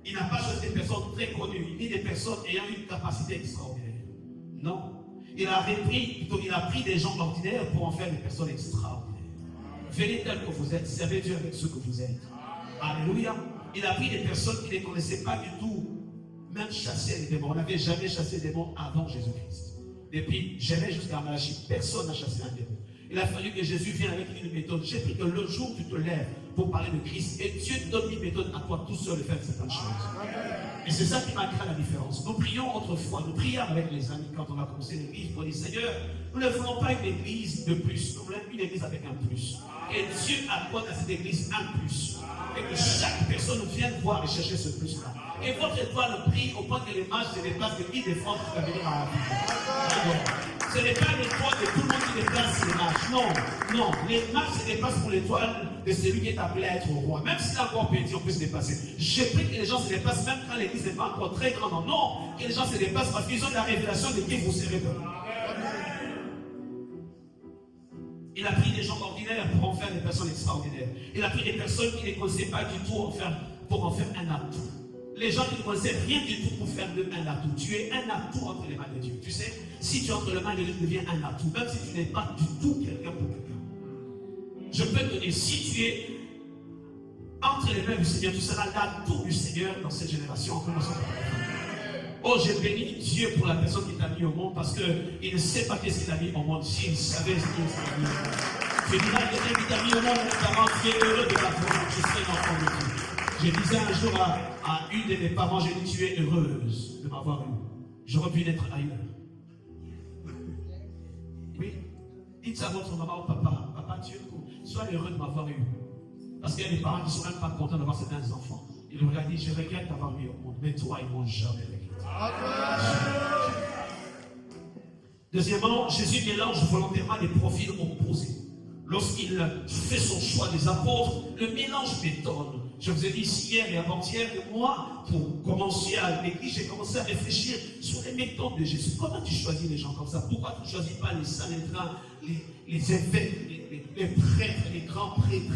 Il n'a pas choisi des personnes très connues, ni des personnes ayant une capacité extraordinaire. Non. Il a pris des gens ordinaires pour en faire des personnes extraordinaires. Venez tel que vous êtes, servez Dieu avec ce que vous êtes. Alléluia. Il a pris des personnes qui ne connaissaient pas du tout, même chasser les démons. On n'avait jamais chassé les démons avant Jésus-Christ. Depuis Genèse jusqu'à Malachie, personne n'a chassé un démon. Il a fallu que Jésus vienne avec une méthode. J'ai pris que le jour où tu te lèves pour parler de Christ, et Dieu te donne une méthode à toi tout seul de faire certaines choses. Et c'est ça qui marquera la différence. Nous prions autrefois, nous prions avec les amis quand on a commencé l'église pour dire Seigneur, nous ne voulons pas une église de plus, nous voulons une église avec un plus. Et Dieu accorde à cette église un plus. Et que chaque personne vienne voir et chercher ce plus-là. Et votre étoile brille au point que les mages se déplacent de qui défendent jusqu'à venir à la vie. Ce n'est pas l'étoile de tout le monde qui déplace les marches. Non, non. Les marches se déplacent pour l'étoile de celui qui est appelé à être roi. Même si c'est encore petit, on peut se dépasser. Je prie que les gens se déplacent même quand l'église n'est pas encore très grande. Non, que les gens se déplacent parce qu'ils ont la révélation de qui vous serez demain. Il a pris des gens ordinaires pour en faire des personnes extraordinaires. Il a pris des personnes qui ne connaissaient pas du tout pour en faire un atout. Les gens qui ne connaissaient rien du tout pour faire de un atout. Tu es un atout entre les mains de Dieu. Tu sais, si tu es entre les mains de Dieu, tu deviens un atout. Même si tu n'es pas du tout quelqu'un pour quelqu'un. Je peux te dire, si tu es entre les mains du Seigneur, tu seras l'atout du Seigneur dans cette génération. Oh, j'ai béni Dieu pour la personne qui t'a mis au monde parce qu'il ne sait pas qu'est-ce qu'il a mis au monde. S'il savait ce qu'il a mis au monde. Je dirais, quelqu'un qui t'a mis au monde, mes parents, tu es heureux de t'apprendre. Je serai l'enfant de Dieu. Je disais un jour à une de mes parents, j'ai dit, tu es heureuse de m'avoir eu. J'aurais pu naître ailleurs. Oui. Dites à votre maman ou papa, papa, tu es cool. Sois heureux de m'avoir eu. Parce qu'il y a des parents qui ne sont même pas contents d'avoir certains enfants. Ils leur ont dit, je regrette d'avoir mis au monde. Mais toi, ils ne m'ont jamais regretté. Deuxièmement, Jésus mélange volontairement des profils opposés. Lorsqu'il fait son choix des apôtres, le mélange m'étonne. Je vous ai dit ici hier et avant-hier que moi, pour commencer à l'église, j'ai commencé à réfléchir sur les méthodes de Jésus. Comment tu choisis les gens comme ça? Pourquoi tu ne choisis pas les salédrains, les évêques, les prêtres, les grands prêtres?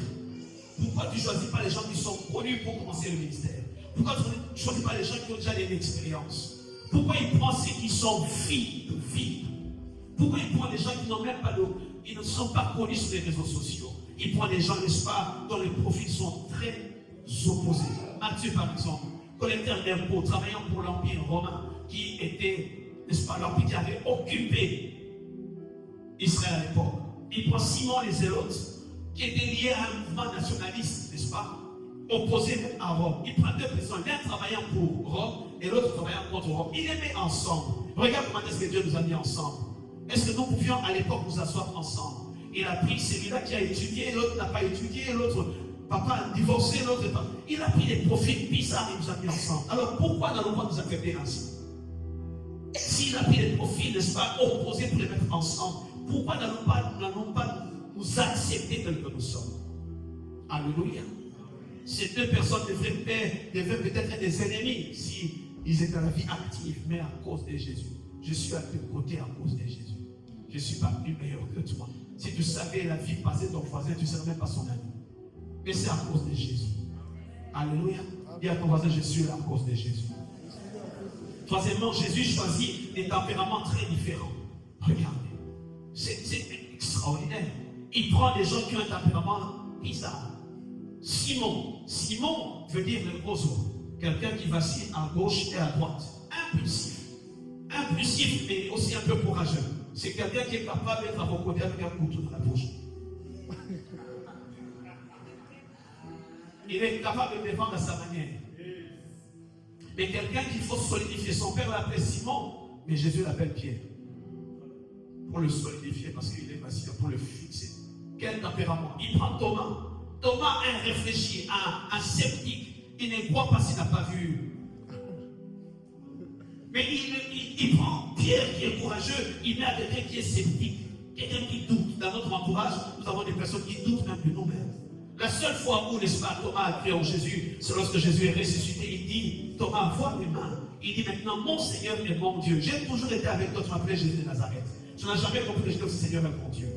Pourquoi tu ne choisis pas les gens qui sont connus pour commencer le ministère? Pourquoi tu ne choisis pas les gens qui ont déjà une expérience? Pourquoi il prend ceux qui sont vides? Pourquoi il prend des gens qui n'ont même pas ils ne sont pas connus sur les réseaux sociaux? Il prend des gens, n'est-ce pas, dont les profils sont très opposés. Matthieu, par exemple, collecteur d'impôts, travaillant pour l'Empire romain, qui était, n'est-ce pas, l'Empire qui avait occupé Israël à l'époque. Il prend Simon les Zélotes, qui était lié à un mouvement nationaliste, n'est-ce pas, opposé à Rome. Il prend deux personnes, l'un travaillant pour Rome et l'autre travaillant contre Rome. Il les met ensemble. Regarde comment est-ce que Dieu nous a mis ensemble. Est-ce que nous pouvions à l'époque nous asseoir ensemble? Il a pris celui-là qui a étudié, l'autre n'a pas étudié, l'autre papa a divorcé, l'autre pas. Il a pris des profils bizarres et nous a mis ensemble. Alors pourquoi n'allons pas nous affaiblir ainsi? S'il a pris des profils, n'est-ce pas, opposés pour les mettre ensemble, pourquoi n'allons pas nous accepter tels que nous sommes? Alléluia. Ces deux personnes devaient peut-être être des ennemis si ils étaient dans la vie active, mais à cause de Jésus. Je suis à tes côtés à cause de Jésus. Je ne suis pas plus meilleur que toi. Si tu savais la vie passée de ton voisin, tu ne serais même pas son ami. Mais c'est à cause de Jésus. Alléluia. Dis à ton voisin, je suis là à cause de Jésus. Troisièmement, Jésus choisit des tempéraments très différents. Regardez. C'est extraordinaire. Il prend des gens qui ont un tempérament bizarre. Simon veut dire le gros os. Quelqu'un qui vacille à gauche et à droite. Impulsif. Impulsif, mais aussi un peu courageux. C'est quelqu'un qui est capable d'être à vos côtés avec un couteau dans la bouche. Il est capable de défendre à sa manière. Mais quelqu'un qu'il faut solidifier. Son père l'appelle Simon, mais Jésus l'appelle Pierre. Pour le solidifier, parce qu'il est vacillant, pour le fixer. Quel tempérament? Il prend Thomas. Thomas, un réfléchi, un sceptique. Il ne croit pas s'il n'a pas vu. Mais il prend Pierre qui est courageux, il met à quelqu'un qui est sceptique, quelqu'un qui doute. Dans notre entourage, nous avons des personnes qui doutent même de nous-mêmes. La seule fois où, n'est-ce pas, Thomas a crié en Jésus, c'est lorsque Jésus est ressuscité. Il dit, Thomas, vois mes mains. Il dit maintenant, mon Seigneur et mon Dieu. J'ai toujours été avec toi, tu m'appelais Jésus de Nazareth. Tu n'as jamais compris que j'étais aussi Seigneur et mon Dieu.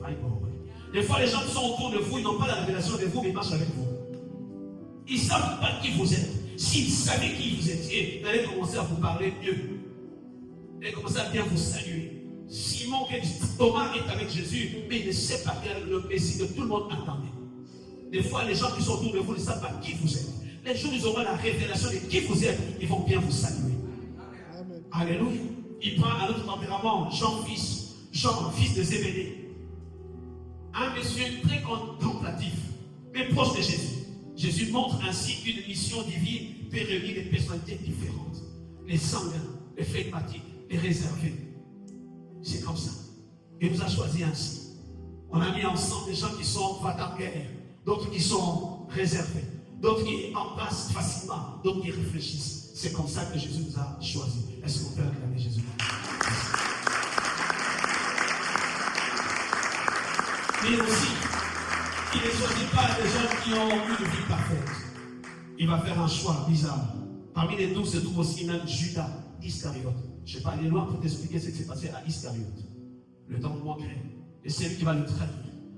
Des fois, les gens qui sont autour de vous, ils n'ont pas la révélation de vous, mais ils marchent avec vous. Ils ne savent pas qui vous êtes. S'ils savaient qui vous étiez, vous allez commencer à vous parler mieux. Vous allez commencer à bien vous saluer. Simon, Thomas est avec Jésus, mais il ne sait pas quel est le Messie que tout le monde attendait. Des fois, les gens qui sont autour de vous ne savent pas qui vous êtes. Les jours où ils auront la révélation de qui vous êtes, ils vont bien vous saluer. Amen. Alléluia. Il prend un autre tempérament, Jean, fils de Zébédée. Un monsieur très contemplatif, mais proche de Jésus. Jésus montre ainsi qu'une mission divine peut réunir des personnalités différentes. Les sanguins, les flegmatiques, les réservés. C'est comme ça. Il nous a choisis ainsi. On a mis ensemble des gens qui sont va-t-en-guerre, d'autres qui sont réservés, d'autres qui en passent facilement, d'autres qui réfléchissent. C'est comme ça que Jésus nous a choisis. Est-ce qu'on peut acclamer Jésus? Mais aussi, il ne choisit pas des gens qui ont une vie parfaite. Il va faire un choix bizarre. Parmi les 12 se trouve aussi même Judas Iscariote. Je ne sais pas, il est loin pour t'expliquer ce qui s'est passé à Iscariote. Le temps nous manquerait. Et c'est lui qui va le trahir.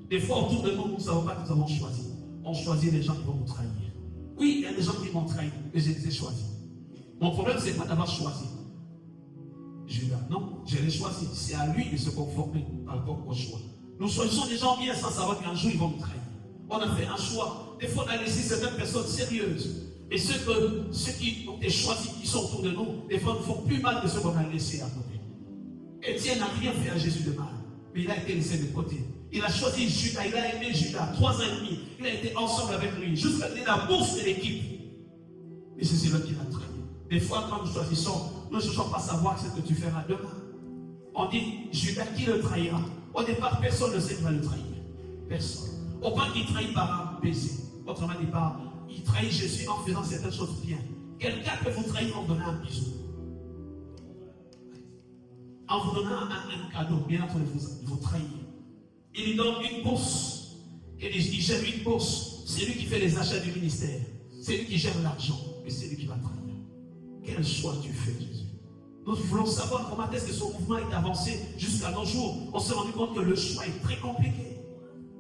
Des fois, autour de nous, nous ne savons pas que nous avons choisi. On choisit les gens qui vont nous trahir. Oui, il y a des gens qui m'ont trahi, mais je les ai choisis. Mon problème, ce n'est pas d'avoir choisi Judas. Non, je l'ai choisi. C'est à lui de se conformer par rapport au choix. Nous choisissons des gens bien sans savoir qu'un jour, ils vont nous trahir. On a fait un choix. Des fois, on a laissé certaines personnes sérieuses. Et ceux qui ont été choisis, qui sont autour de nous, des fois, nous font plus mal que ceux qu'on a laissés à côté. Étienne n'a rien fait à Jésus de mal, mais il a été laissé de côté. Il a choisi Judas, il a aimé Judas, 3 ans et demi. Il a été ensemble avec lui, jusqu'à donner la bourse de l'équipe. Et c'est celui qui l'a trahi. Des fois, quand nous choisissons, nous ne cherchons pas à savoir ce que tu feras demain. On dit, Judas, qui le trahira? Au départ, personne ne sait qui va le trahir. Personne. Au point qu'il trahit par un baiser. Autrement dit, il trahit Jésus en faisant certaines choses bien. Quelqu'un peut vous trahir en vous donnant un bisou. En vous donnant un cadeau, bien entendu, vous trahir. Il lui donne une bourse. Il gère une bourse. C'est lui qui fait les achats du ministère. C'est lui qui gère l'argent. Et c'est lui qui va trahir. Quel choix tu fais, Jésus? Nous voulons savoir comment est-ce que ce mouvement est avancé jusqu'à nos jours. On s'est rendu compte que le choix est très compliqué.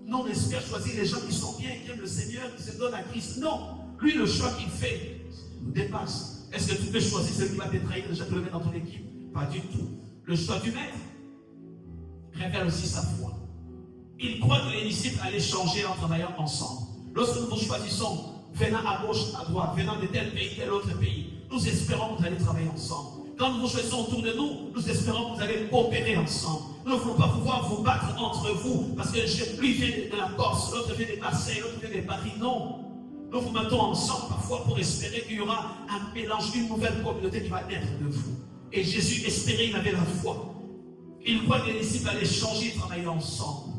Nous, on espère choisir les gens qui sont bien, qui aiment le Seigneur, qui se donnent à Christ. Non. Lui, le choix qu'il fait nous dépasse. Est-ce que tu peux choisir celui qui va te trahir, déjà te le mettre dans ton équipe? Pas du tout. Le choix du maître révèle aussi sa foi. Il croit que les disciples allaient changer en travaillant ensemble. Lorsque nous choisissons, venant à gauche, à droite, venant de tel pays, tel autre pays, nous espérons que vous allez travailler ensemble. Quand nous vous choisissons autour de nous, nous espérons que vous allez coopérer ensemble. Nous ne voulons pas pouvoir vous battre entre vous, parce que lui vient de la Corse, l'autre vient de Marseille, l'autre vient de Paris. Non. Nous vous mettons ensemble parfois pour espérer qu'il y aura un mélange, une nouvelle communauté qui va naître de vous. Et Jésus espérait, il avait la foi. Il croit que les disciples allaient changer et travailler ensemble.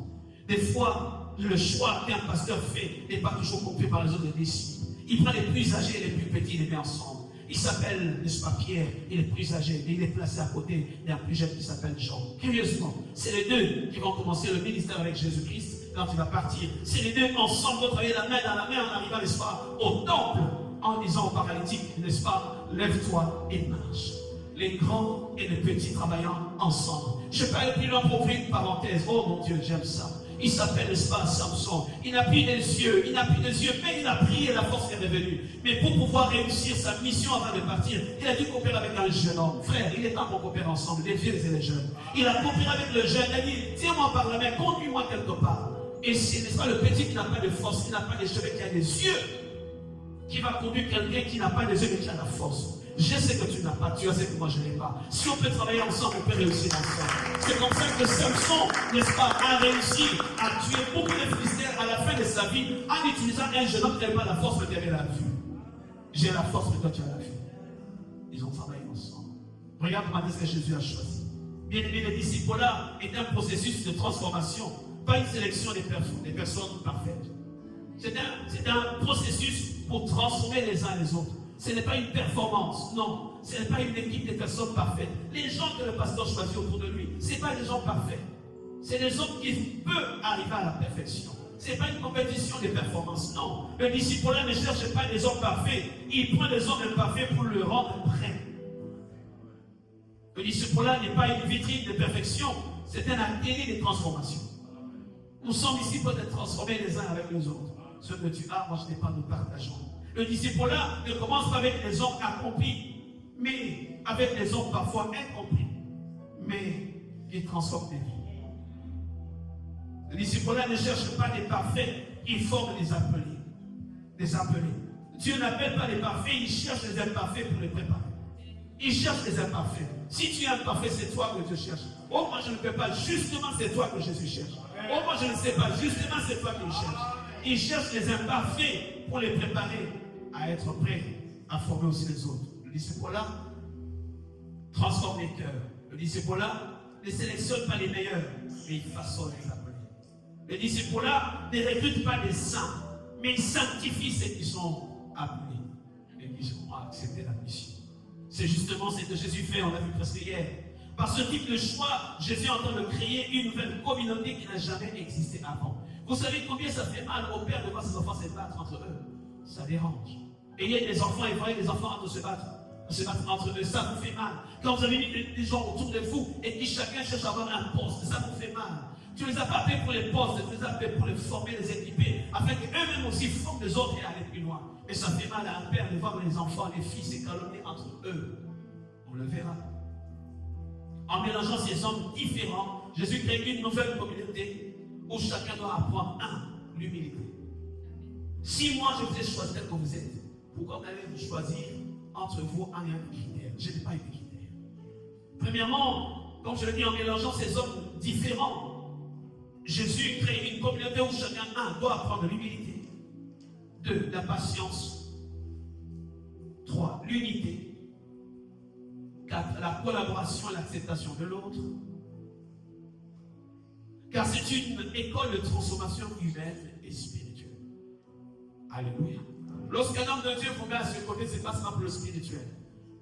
Des fois, le choix qu'un pasteur fait n'est pas toujours compris par les autres disciples. Il prend les plus âgés et les plus petits, il les met ensemble. Il s'appelle, n'est-ce pas, Pierre, il est plus âgé, et il est placé à côté d'un plus jeune qui s'appelle Jean. Curieusement, c'est les deux qui vont commencer le ministère avec Jésus-Christ quand il va partir. C'est les deux ensemble, vont travailler la main dans la main en arrivant, n'est-ce pas, au temple, en disant aux paralytiques, n'est-ce pas, lève-toi et marche. Les grands et les petits travaillant ensemble. Je ne vais pas aller plus loin pour ouvrir une parenthèse. Oh mon Dieu, j'aime ça. Il s'appelle, n'est-ce pas, Samson. Il n'a plus des yeux, mais il a prié, la force est revenue. Mais pour pouvoir réussir sa mission avant de partir, il a dû coopérer avec un jeune homme. Frère, il est temps qu'on coopère ensemble, les vieux et les jeunes. Il a coopéré avec le jeune, il a dit, tiens-moi par la main, conduis-moi quelque part. Et c'est, n'est-ce pas, le petit qui n'a pas de force, qui n'a pas de cheveux, qui a des yeux, qui va conduire quelqu'un qui n'a pas des yeux, mais qui a la force. Je sais que tu n'as pas, tu as ce que moi je n'ai pas. Si on peut travailler ensemble, on peut réussir ensemble. C'est comme ça que Samson, n'est-ce pas, a réussi à tuer beaucoup de Philistins à la fin de sa vie en utilisant un jeune homme qui n'avait pas la force, mais qui avait la vue. J'ai la force, mais toi tu as la vue. Ils ont travaillé ensemble. Regarde comment est-ce que Jésus a choisi. Bien aimé, le disciple-là est un processus de transformation, pas une sélection des personnes parfaites. C'est un processus pour transformer les uns les autres. Ce n'est pas une performance, non. Ce n'est pas une équipe de personnes parfaites. Les gens que le pasteur choisit autour de lui, ce n'est pas des gens parfaits. C'est des hommes qui peuvent arriver à la perfection. Ce n'est pas une compétition de performance, non. Le disciple-là ne cherche pas des hommes parfaits. Il prend des hommes imparfaits pour le rendre prêt. Le disciple-là n'est pas une vitrine de perfection, c'est un atelier de transformation. Nous sommes ici pour être transformés les uns avec les autres. Ce que tu as, moi je n'ai pas, nous partageons. Le disciple-là ne commence pas avec les hommes accomplis, mais avec les hommes parfois incompris, mais qui transforment des vies. Le disciple-là ne cherche pas des parfaits, il forme des appelés. Des appelés. Dieu n'appelle pas les parfaits, il cherche les imparfaits pour les préparer. Il cherche les imparfaits. Si tu es imparfait, c'est toi que Dieu cherche. Oh, moi je ne peux pas, justement c'est toi que Jésus cherche. Oh, moi je ne sais pas, justement c'est toi qu'il cherche. Il cherche les imparfaits pour les préparer à être prêts à former aussi les autres. Le disciple-là transforme les cœurs. Le disciple-là ne sélectionne pas les meilleurs, mais il façonne les appelés. Le disciple-là ne recrute pas des saints, mais il sanctifie ceux qui sont appelés et qui ont accepté la mission. C'est justement ce que Jésus fait, on l'a vu presque hier. Par ce type de choix, Jésus est en train de créer une nouvelle communauté qui n'a jamais existé avant. Vous savez combien ça fait mal au père de voir ses enfants se battre entre eux? Ça dérange. Et il y a des enfants, et vous voyez des enfants se battre entre eux, ça vous fait mal. Quand vous avez mis des gens autour de vous et qui chacun cherche à avoir un poste, ça vous fait mal. Tu ne les as pas appelés pour les postes, tu les as appelés pour les former, les équiper, afin qu'eux-mêmes aussi forment les autres et aller plus loin. Et ça fait mal à un père de voir les enfants, les filles s'écalonner entre eux. On le verra. En mélangeant ces hommes différents, Jésus crée une nouvelle communauté où chacun doit apprendre l'humilité. Si moi je vous ai choisi tel que vous êtes, pourquoi allez-vous choisir entre vous en ayant des critères? Je n'ai pas eu de critères. Premièrement, comme je le dis, en mélangeant ces hommes différents, Jésus crée une communauté où chacun, doit apprendre l'humilité. 2, la patience. 3, l'unité. 4, la collaboration et l'acceptation de l'autre. Car c'est une école de transformation humaine et spirituelle. Alléluia. Lorsqu'un homme de Dieu vous met à ce côté, ce n'est pas simple le spirituel.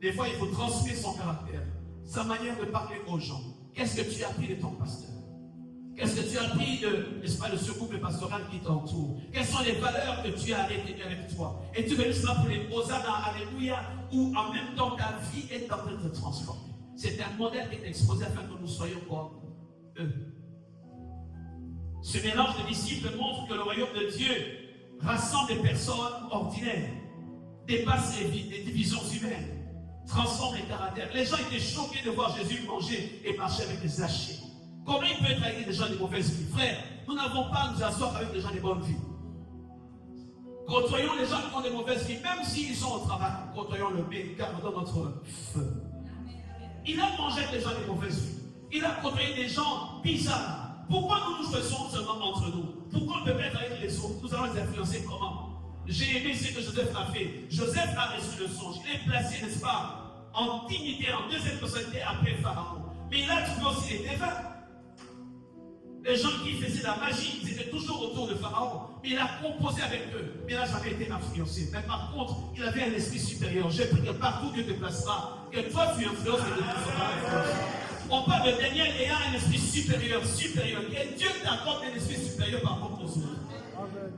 Des fois, il faut transmettre son caractère, sa manière de parler aux gens. Qu'est-ce que tu as appris de ton pasteur? Qu'est-ce que tu as appris de ce couple pastoral qui t'entoure? Quelles sont les valeurs que tu as arrêtées avec toi? Et tu veux cela pour les poser dans Alléluia, où en même temps ta vie est en train de se transformer. C'est un modèle qui est exposé afin que nous soyons comme eux. Ce mélange de disciples montre que le royaume de Dieu rassemble des personnes ordinaires, dépasse les divisions humaines, transforme les caractères. Les gens étaient choqués de voir Jésus manger et marcher avec des hachés. Comment il peut être avec des gens de mauvaise vie? Frère, nous n'avons pas à nous asseoir avec des gens de bonne vie. Côtoyons les gens qui ont de mauvaises vies, même s'ils sont au travail. Côtoyons-le, mais gardons notre feu. Il a mangé avec des gens de mauvaise vie. Il a côtoyé des gens bizarres. Pourquoi nous faisons seulement entre nous? Pourquoi on peut être avec les autres? Nous allons les influencer comment? J'ai aimé ce que Joseph a fait. Joseph a reçu le songe. Il est placé, n'est-ce pas, en dignité, en deuxième personnalité après Pharaon. Mais il a trouvé aussi les défunts. Les gens qui faisaient la magie, ils étaient toujours autour de Pharaon. Mais il a composé avec eux. Mais il n'a jamais été influencé. Mais par contre, il avait un esprit supérieur. J'ai pris que partout Dieu te placera, que toi tu influences et que tu ne seras influencé. On parle de Daniel ayant un esprit supérieur. Et Dieu t'accorde un esprit supérieur par rapport aux autres.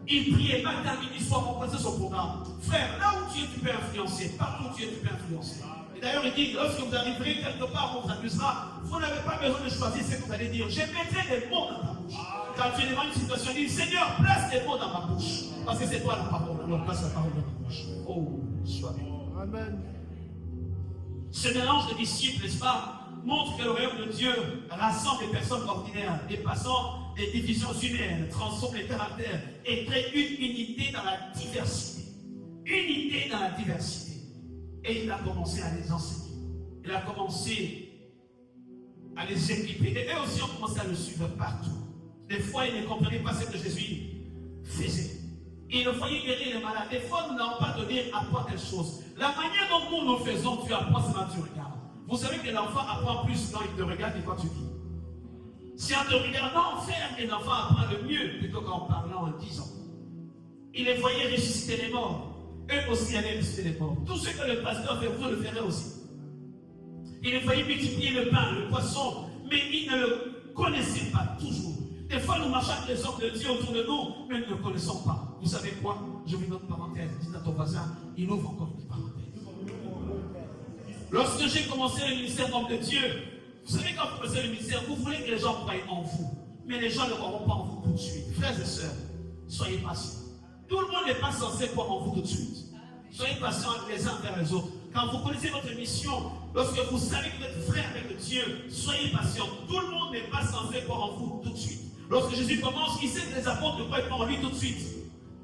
Il priait matin, midi, soir pour passer son programme. Frère, là où tu es, tu peux influencer. Partout où tu es, tu peux influencer. Et d'ailleurs, il dit, lorsque vous arriverez quelque part où on vous amusera, vous n'avez pas besoin de choisir ce que vous allez dire. Je mettrai des mots dans ta bouche. Quand tu es devant une situation, dis, Seigneur, place des mots dans ma bouche. Parce que c'est toi la parole. Alors place la parole dans ta bouche. Oh, sois bien. Amen. Ce mélange de disciples, n'est-ce pas, montre que le royaume de Dieu rassemble les personnes ordinaires, dépassant les divisions humaines, transforme les caractères et crée une unité dans la diversité. Unité dans la diversité. Et il a commencé à les enseigner. Il a commencé à les équiper. Et eux aussi ont commencé à le suivre partout. Des fois, ils ne comprenaient pas ce que Jésus faisait. Ils le voyaient guérir les malades. Des fois, nous n'avons pas donné à apprendre quelque chose. La manière dont nous le faisons, tu apprends, c'est quand tu regardes. Vous savez que l'enfant apprend plus quand il te regarde et quand tu dis. Si en te regardant faire, l'enfant apprend le mieux plutôt qu'en parlant en disant. Il les voyait ressusciter les morts. Eux aussi allaient ressusciter les morts. Tout ce que le pasteur fait, vous le ferez aussi. Il les voyait multiplier le pain, le poisson, mais ils ne le connaissaient pas toujours. Des fois, nous marchons avec les hommes de Dieu autour de nous, mais nous ne le connaissons pas. Vous savez quoi? Je vais une autre parenthèse. Dis à ton voisin, il ouvre encore une parenthèse. Lorsque j'ai commencé le ministère d'homme de Dieu, vous savez, quand vous commencez le ministère, vous voulez que les gens croient en vous. Mais les gens ne croiront pas en vous tout de suite. Frères et sœurs, soyez patients. Tout le monde n'est pas censé croire en vous tout de suite. Soyez patients les uns vers les autres. Quand vous connaissez votre mission, lorsque vous savez que vous êtes frère avec Dieu, soyez patients. Tout le monde n'est pas censé croire en vous tout de suite. Lorsque Jésus commence, il sait que les apôtres ne croient pas en lui tout de suite.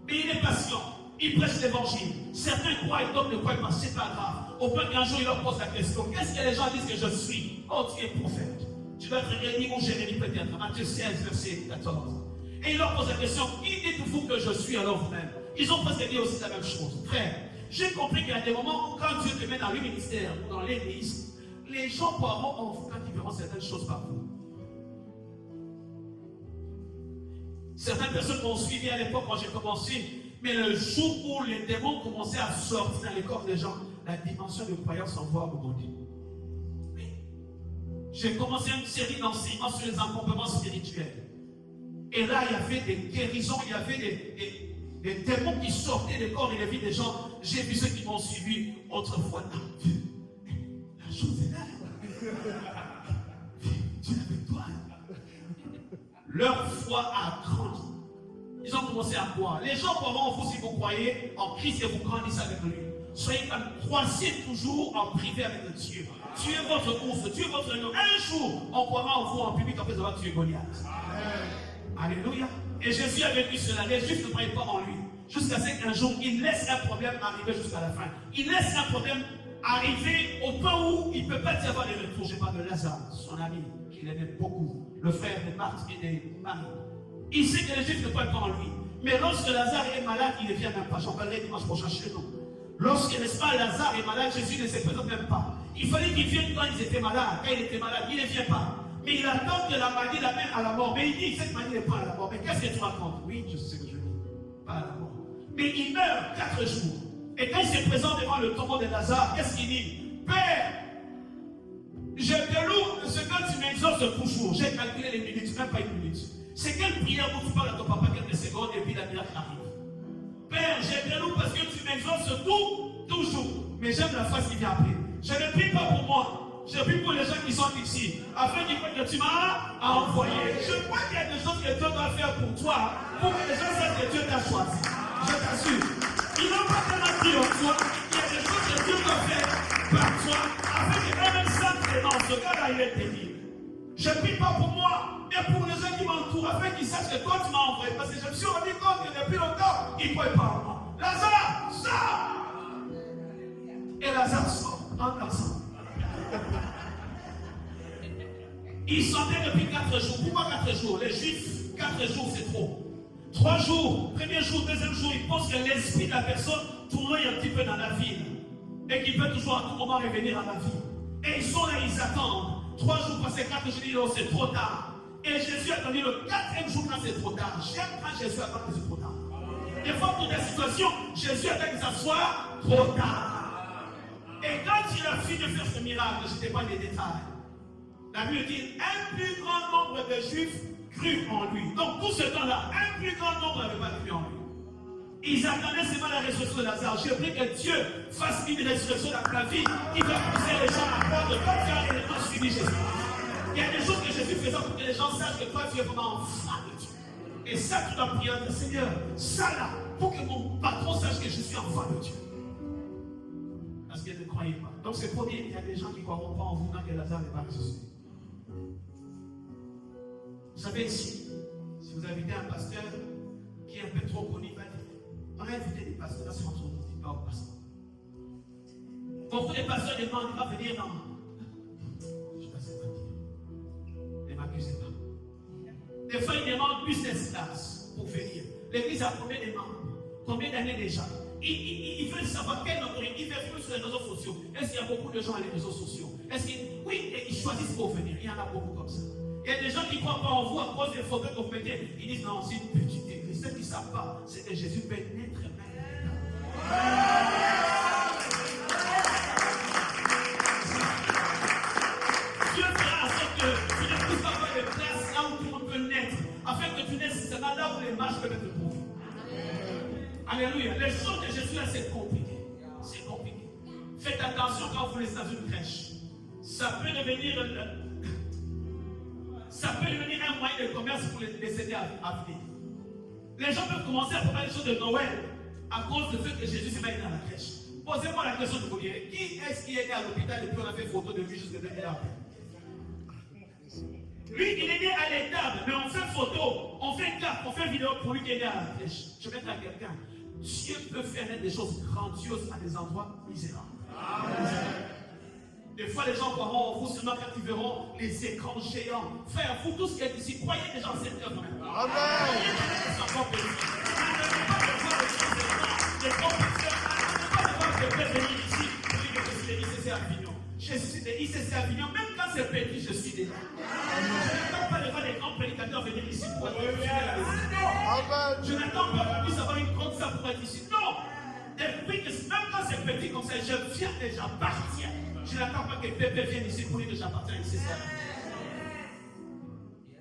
Mais il est patient. Il prêche l'évangile. Certains croient et d'autres ne croient pas. C'est pas grave. Au point qu'un jour, il leur pose la question. Qu'est-ce que les gens disent que je suis? Oh, tu es prophète. Tu dois être Élie ou Jérémie peut-être. Matthieu 16, verset 14. Et il leur pose la question. Qui dites-vous que je suis alors vous-même? Ils ont presque dit aussi la même chose. Frère, j'ai compris qu'il y a des moments où quand Dieu te met dans le ministère ou dans l'église, les gens croiront en vous quand ils verront certaines choses par vous. Certaines personnes m'ont suivi à l'époque quand j'ai commencé, mais le jour où les démons commençaient à sortir dans les corps des gens, la dimension de croyance en voit augmenter. Oui. j'ai commencé une série d'enseignements sur les accompagnements spirituels. Et là, il y avait des guérisons, il y avait des démons qui sortaient des corps et des vies des gens. J'ai vu ceux qui m'ont suivi autrefois. La chose est là. Dieu avec toi. Leur foi a grandi. Ils ont commencé à croire. Les gens croiront en vous si vous croyez en Christ et vous grandissez avec lui. Soyez comme croissez toujours en privé avec Dieu. Tuez votre ours, tuez votre nom. Un jour, on croira en vous en public après avoir tué Goliath. Alléluia. Et Jésus a vécu cela. Les Juifs ne croyaient pas en lui. Jusqu'à ce qu'un jour, il laisse un problème arriver jusqu'à la fin. Il laisse un problème arriver au point où il ne peut pas y avoir des retours. Je parle de Lazare, son ami, qu'il aimait beaucoup, le frère de Marthe et de Marie. Il sait que les Juifs ne croient pas en lui. Mais lorsque Lazare est malade, il ne vient même pas. J'en parlerai dimanche prochain chez nous. Lorsque, n'est-ce pas, Lazare est malade, Jésus ne se présente même pas. Il fallait qu'il vienne quand ils étaient malades. Quand il était malade, il ne vient pas. Mais il attend que la maladie l'amène à la mort. Mais il dit, cette maladie n'est pas à la mort. Mais qu'est-ce que tu racontes? Oui, je sais ce que je dis. Pas à la mort. Mais il meurt 4 jours. Et quand il se présente devant le tombeau de Lazare, qu'est-ce qu'il dit? Père, je te loue ce que tu m'exauces toujours. J'ai calculé les minutes, même pas une minute. C'est quelle prière où tu parles à ton papa quelques secondes et puis la miracle arrive. Père, je te loue parce que tu m'exauces toujours. Mais j'aime la phrase qui vient après. Je ne prie pas pour moi. Je prie pour les gens qui sont ici, afin qu'ils croient que tu m'as envoyé. Je crois qu'il y a des choses que Dieu doit faire pour toi, pour que les gens sachent que Dieu t'a choisi. Je t'assure. Ils n'ont pas tellement pris en toi. Il y a des choses que Dieu doit faire par toi, afin que même sans dans ce cas-là, il est béni. Je ne prie pas pour moi, mais pour les gens qui m'entourent, afin qu'ils sachent que toi tu m'as envoyé. Parce que je me suis rendu compte que depuis longtemps, ils ne croient pas en moi. Lazare, sors! Et Lazare sort en dansant. Ils sentaient depuis 4 jours. Pourquoi 4 jours? Les Juifs, 4 jours c'est trop. 3 jours, premier jour, deuxième jour, ils pensent que l'esprit de la personne tourne un petit peu dans la ville. Et qu'il peut toujours à tout moment revenir à la vie. Et ils sont là, ils attendent. 3 jours passés, 4 jours, ils disent, oh, c'est trop tard. Et Jésus a attendu le 4e jour quand c'est trop tard. J'aime quand Jésus attend que c'est trop tard. Des fois, pour des situations, Jésus attend que ça soit trop tard. Et quand il a fini de faire ce miracle, je ne sais pas les détails. La Bible dit, un plus grand nombre de Juifs crurent en lui. Donc, tout ce temps-là, un plus grand nombre n'avait pas cru en lui. Ils attendaient seulement la résurrection de Lazare. Je prie que Dieu fasse une résurrection dans ta vie qui va pousser les gens à croire de toi qui as réellement suivi Jésus. Il y a des choses que Jésus faisait pour que les gens sachent que toi, tu es vraiment enfant de Dieu. Et ça, tu dois prier à Seigneur, ça là, pour que mon patron sache que je suis enfant de Dieu. Parce qu'ils ne croyaient pas. Donc, c'est pour dire qu'il y a des gens qui ne croiront pas en vous quand que Lazare n'est pas ressuscité. Vous savez ici, si vous invitez un pasteur qui est un peu trop connu, il va dire, on a invité des pasteurs, c'est entre nous, il ne dit pas au pasteur. Beaucoup de pasteurs demandent, il va venir, non. Je ne sais pas si c'est dire. Ne m'accusez pas. Des fois, ils demandent business class pour venir. L'église a combien de membres? Combien d'années déjà? Ils veulent savoir quelle autorité. Ils veulent sur les réseaux sociaux. Est-ce qu'il y a beaucoup de gens sur les réseaux sociaux? Est-ce qu'ils, oui, ils choisissent pour venir. Il y en a beaucoup comme ça. Il y a des gens qui ne croient pas en vous à cause des photos que vous mettez. Ils disent non, c'est une petite église. Ceux qui ne savent pas, c'est que Jésus peut naître même. Dieu fera en sorte que tu ne puisses pas avoir de place là où tout le monde peut naître, afin que tu naisses seulement là où les marches peuvent être trouvées. Alléluia. Les choses de Jésus là, c'est compliqué. C'est compliqué. Faites attention quand vous laissez dans une crèche. Ça peut devenir un moyen de commerce pour les décédés à venir. Les gens peuvent commencer à préparer les choses de Noël à cause de ce que Jésus s'est mis dans la crèche. Posez-moi la question de vous dire, qui est-ce qui est né à l'hôpital et puis on a fait photo de lui jusqu'à 2000 ans? Lui, il est né à l'étable, mais on fait photo, on fait carte, on fait vidéo pour lui qui est né à la crèche. Je vais mettre à quelqu'un. Dieu peut faire des choses grandioses à des endroits misérables. Des fois, les gens croiront en vous seulement quand ils verront les écrans géants. Frère, vous tous qui êtes ici, croyez déjà en cette œuvre. Amen. Les compétiteurs, ne pas devoir te faire venir ici pour dire que je suis de ICC Avignon. Je suis de ICC Avignon, même quand c'est petit, je suis déjà. Je n'attends pas de voir les grands prédicateurs venir ici pour être fidèles. Je n'attends pas qu'on puisse avoir une grande salle pour être ici. Non! Depuis que même quand c'est petit comme ça, je viens déjà partir. Tu n'attends pas que Pépé vienne ici pour dire que j'appartiens ici.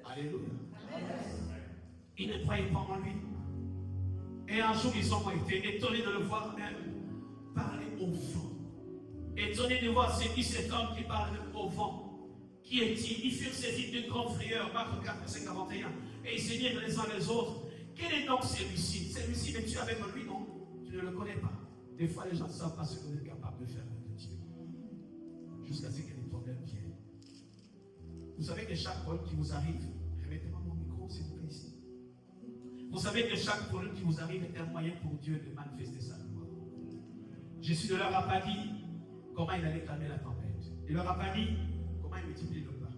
Alléluia. Ils ne croyaient pas en lui. Et un jour, ils ont été étonnés de le voir même parler au vent. Étonnés de voir cet homme qui parle au vent. Qui est-il? Ils furent saisis d'une grande frayeur. Marc 4, verset 41. Et ils se dirent les uns les autres. Quel est donc celui-ci? Celui-ci, mais tu es avec lui, non? Tu ne le connais pas. Des fois, les gens ne savent pas ce que vous êtes capable de faire avec Dieu. Jusqu'à ce que les problèmes viennent. Vous savez que chaque problème qui vous arrive, remettez-moi mon micro, s'il vous plaît, ici. Vous savez que chaque problème qui vous arrive est un moyen pour Dieu de manifester sa gloire. Jésus ne leur a pas dit comment il allait calmer la tempête. Il ne leur a pas dit comment il multiplie le pain.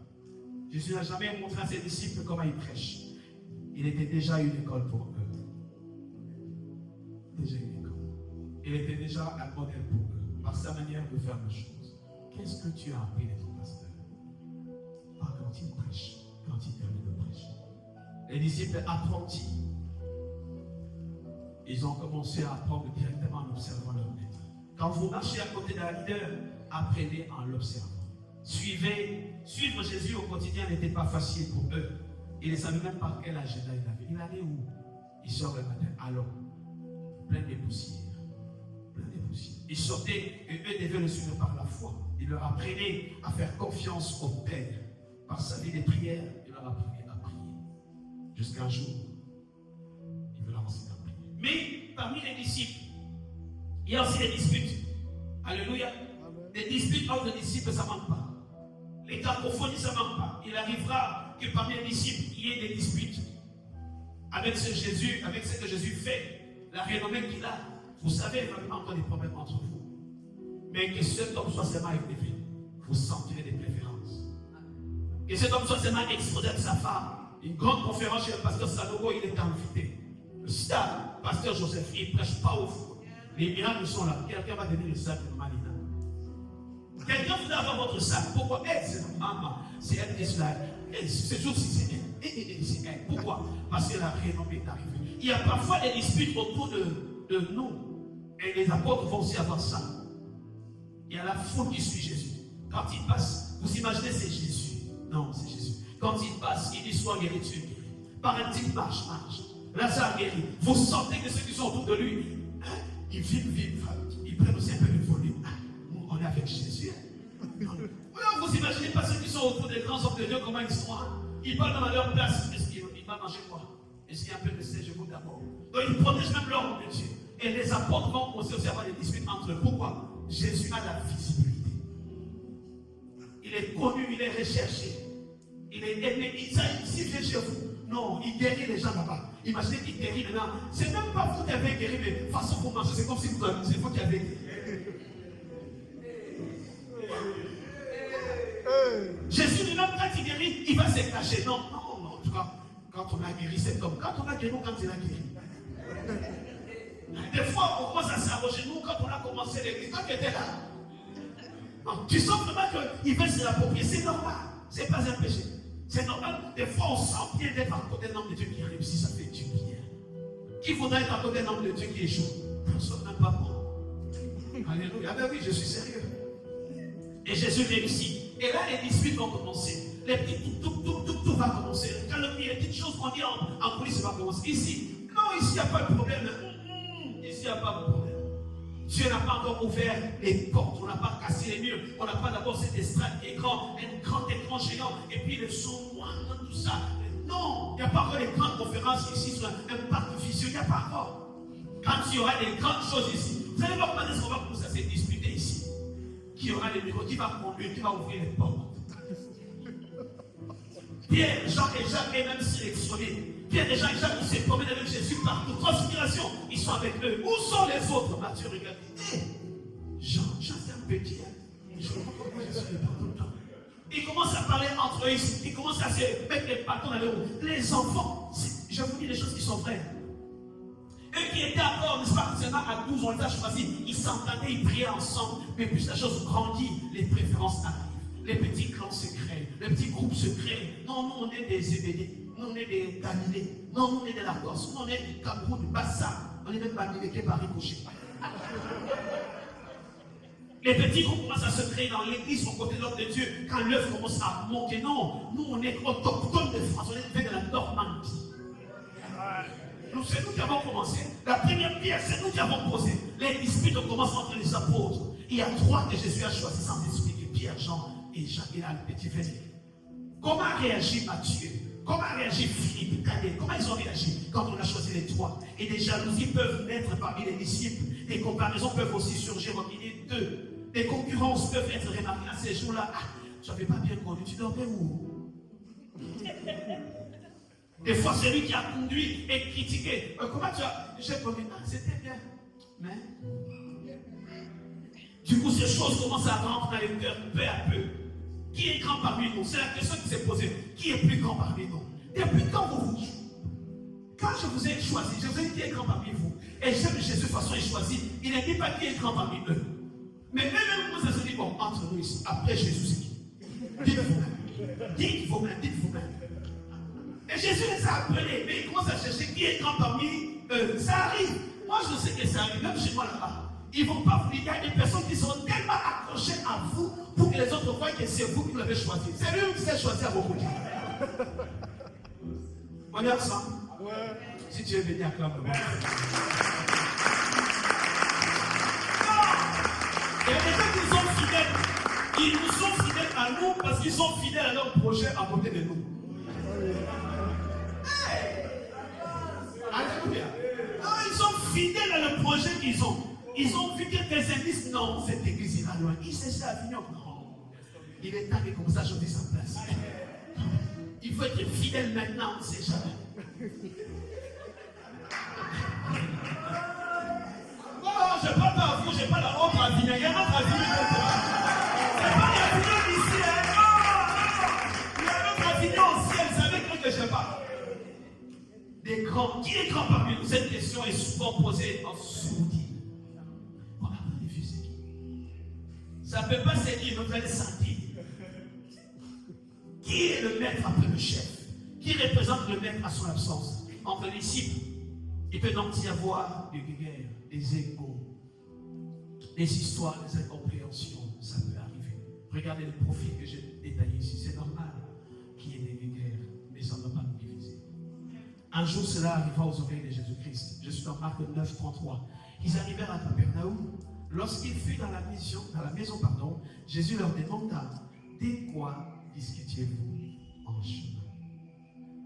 Jésus n'a jamais montré à ses disciples comment il prêche. Il était déjà une école pour eux. Déjà une école. Il était déjà un modèle pour eux, par sa manière de faire les choses. Qu'est-ce que tu as appris de ton pasteur? Pas quand il prêche, quand il termine de prêcher. Les disciples apprentis, ils ont commencé à apprendre directement en observant leur maître. Quand vous marchez à côté d'un leader, apprenez en l'observant. Suivre Jésus au quotidien n'était pas facile pour eux. Ils ne savaient même pas quel agenda il avait. Il allait où? Il sort le matin, alors, plein de poussières. Ils sortaient et eux devaient le suivre par la foi. Il leur apprenait à faire confiance au Père. Par sa vie de prière, il leur apprenait à prier. Jusqu'un jour, il veut leur enseigner à prier. Mais parmi les disciples, il y a aussi des disputes. Alléluia. Des disputes entre les disciples, ça ne manque pas. Les cacophonies, ça ne manque pas. Il arrivera que parmi les disciples, il y ait des disputes. Avec ce Jésus, avec ce que Jésus fait, la renommée qu'il a. Vous savez, il y a encore des problèmes entre vous. Mais que cet homme soit seulement élevé, vous sentirez des préférences. Que cet homme soit seulement exposé avec sa femme. Une grande conférence chez le pasteur Sanogo, il est invité. Le stade, pasteur Joseph, il ne prêche pas au fou. Les miracles sont là. Quelqu'un va donner le sac de Malina. Quelqu'un voudrait avoir votre sac. Pourquoi elle, c'est maman, c'est elle qui est là. Ce jour-ci, c'est elle. C'est elle. Pourquoi? Parce que la renommée est arrivée. Il y a parfois des disputes autour de nous. Et les apôtres vont aussi avoir ça. Il y a la foule qui suit Jésus. Quand il passe, vous imaginez c'est Jésus. Non, c'est Jésus. Quand il passe, il dit sois guéri, tu es guéri. Par un petit marche. Lazare guéri. Vous sentez que ceux qui sont autour de lui, ils vivent. Ils prennent aussi un peu de volume. On est avec Jésus. Vous imaginez pas ceux qui sont autour des grands hommes de Dieu, comment ils sont. Ils parlent dans leur place. Est-ce qu'il va manger quoi? Est-ce qu'il y a un peu de sèche-vous d'abord? Donc ils protègent même l'ordre de Dieu. Et les apôtres vont aussi avoir des disputes entre eux. Pourquoi? Jésus a la visibilité. Il est connu, il est recherché. Il est aimé. S'il vient chez vous, non, il guérit les gens là-bas. Imaginez qu'il guérit maintenant. C'est même pas vous qui avez guéri, mais façon pour manger, c'est comme si c'est vous qui avez guéri. Jésus lui-même, quand il guérit, il va se cacher. Non, en tout cas, quand on a guéri cet homme, quand on a guéri, quand il a guéri. Des fois, on commence à s'arroger nous quand on a commencé l'église. Quand tu étais là, non, tu sens vraiment qu'il veut se l'approprier. C'est normal. Ce n'est pas un péché. C'est normal. Des fois, on sent bien d'être à côté d'un homme de Dieu qui réussit. Ça fait du bien. Qui voudrait être à côté d'un homme de Dieu qui échoue? Personne n'a pas moi. Alléluia. Ah ben oui, je suis sérieux. Et Jésus réussit. Et là, les disputes vont commencer. Les petits tout va commencer. Quand les petites choses qu'on dit en police, ça va commencer. Ici, non, ici, il n'y a pas de problème. Ici, il n'y a pas de problème. Dieu n'a pas encore ouvert les portes, on n'a pas cassé les murs, on n'a pas d'abord cet estrade qui est grand, un grand écran géant, et puis le son, tout ça. Non, il n'y a pas encore les grandes conférences ici sur un parc de vision, il n'y a pas encore. Quand il y aura des grandes choses ici, vous allez voir comment est-ce qu'on va commencer à se disputer ici. Qui aura les micros, qui va conduire, qui va ouvrir les portes. Pierre, Jean et Jacques est même sélectionnés. Pierre et Jean et Jacques se promènent avec Jésus partout. Transpiration, ils sont avec eux. Où sont les autres? Matthieu, regardez. Jean, c'est un petit. Je ne comprends pas Jésus est partout le temps. Ils commencent à parler entre eux. Ils commencent à se mettre les bâtons dans les roues. Les enfants, je vous dis des choses qui sont vraies. Eux qui étaient encore, n'est-ce pas, seulement à 12, on les a choisis. Ils s'entendaient, ils priaient ensemble. Mais plus la chose grandit, les préférences arrivent. Les petits clans se créent, les petits groupes se créent. Non, nous on est des Zébédées, nous on est des Galilées, non, nous on est de la Corse, nous on est du Cameroun, du Bassa, on est même pas Niléké par Ricochet. Les petits groupes commencent à se créer dans l'église aux côtés de l'homme de Dieu quand l'œuvre commence à manquer. Non, nous on est autochtones de France, on est fait de la Normandie. C'est nous qui avons commencé. La première pierre, c'est nous qui avons posé. Les disputes ont commencé entre les apôtres. Il y a 3 que Jésus a choisi sans expliquer: Pierre, Jean et Jacques et le petit frère. Comment a réagi Matthieu? Comment a réagi Philippe, Cadet? Comment ils ont réagi quand on a choisi les 3? Et des jalousies peuvent naître parmi les disciples. Des comparaisons peuvent aussi surgir au milieu d'eux. Des concurrences peuvent être remarquées à ces jours-là. Ah, tu n'avais pas bien connu, tu dormais où? Des fois, c'est lui qui a conduit et critiqué. Comment tu as... J'ai connu, ah, c'était bien. Mais... Du coup, ces choses commencent à rentrer dans les cœurs peu à peu. Qui est grand parmi nous? C'est la question qui s'est posée. Qui est plus grand parmi nous? Depuis quand quand je vous ai choisi, je vous ai dit qui est grand parmi vous. Et j'aime Jésus de façon choisi. Il n'a dit pas qui est grand parmi eux. Mais eux-mêmes, vous se dit, bon, entre nous ici, après Jésus, c'est qui? Dites vous-même. Dites vous-même, dites vous-même. Et Jésus les a appelés, mais il commence à chercher qui est grand parmi eux. Ça arrive. Moi, je sais que ça arrive, même chez moi là-bas. Ils ne vont pas vous dire, il y a des personnes qui sont tellement accrochées à vous pour que les autres voient que c'est vous qui l'avez choisi. C'est lui qui s'est choisi à vos côtés. On est ensemble? Ouais. Si tu es venu, acclame-moi. Il y a des gens qui sont fidèles. Ils nous sont fidèles à nous parce qu'ils sont fidèles à leur projet à côté de nous. Alléluia. Non, ils sont fidèles à leur projet qu'ils ont. Ils ont vu quelques indices. Non, cette église il va loin. Il s'est à Avignon. Non. Il est temps que comme ça choisir sa place. Il faut être fidèle maintenant, on ne sait jamais. Oh, je ne parle pas à vous, je parle à l'autre Avignon. Il y a un autre Avignon. C'est pas l'Avignon ici. Non. Il y a un autre Avignon au ciel. C'est avec lui que je parle. Des grands. Qui est grand parmi nous? Cette question est souvent posée en sourdine. On n'a pas de physique. Ça ne peut pas se dire, mais vous allez sentir. Qui est le maître après le chef? Qui représente le maître à son absence? Entre les disciples, il peut donc y avoir des guerres, des égos, des histoires, des incompréhensions. Ça peut arriver. Regardez le profil que j'ai détaillé ici. C'est normal qu'il y ait des guerres, mais ça ne doit pas nous diviser. Un jour, cela arriva aux oreilles de Jésus-Christ. Je suis dans Marc 9, 33. Ils arrivèrent à Capernaum. Lorsqu'il fut dans la maison, Jésus leur demanda: de quoi discutiez-vous en chemin?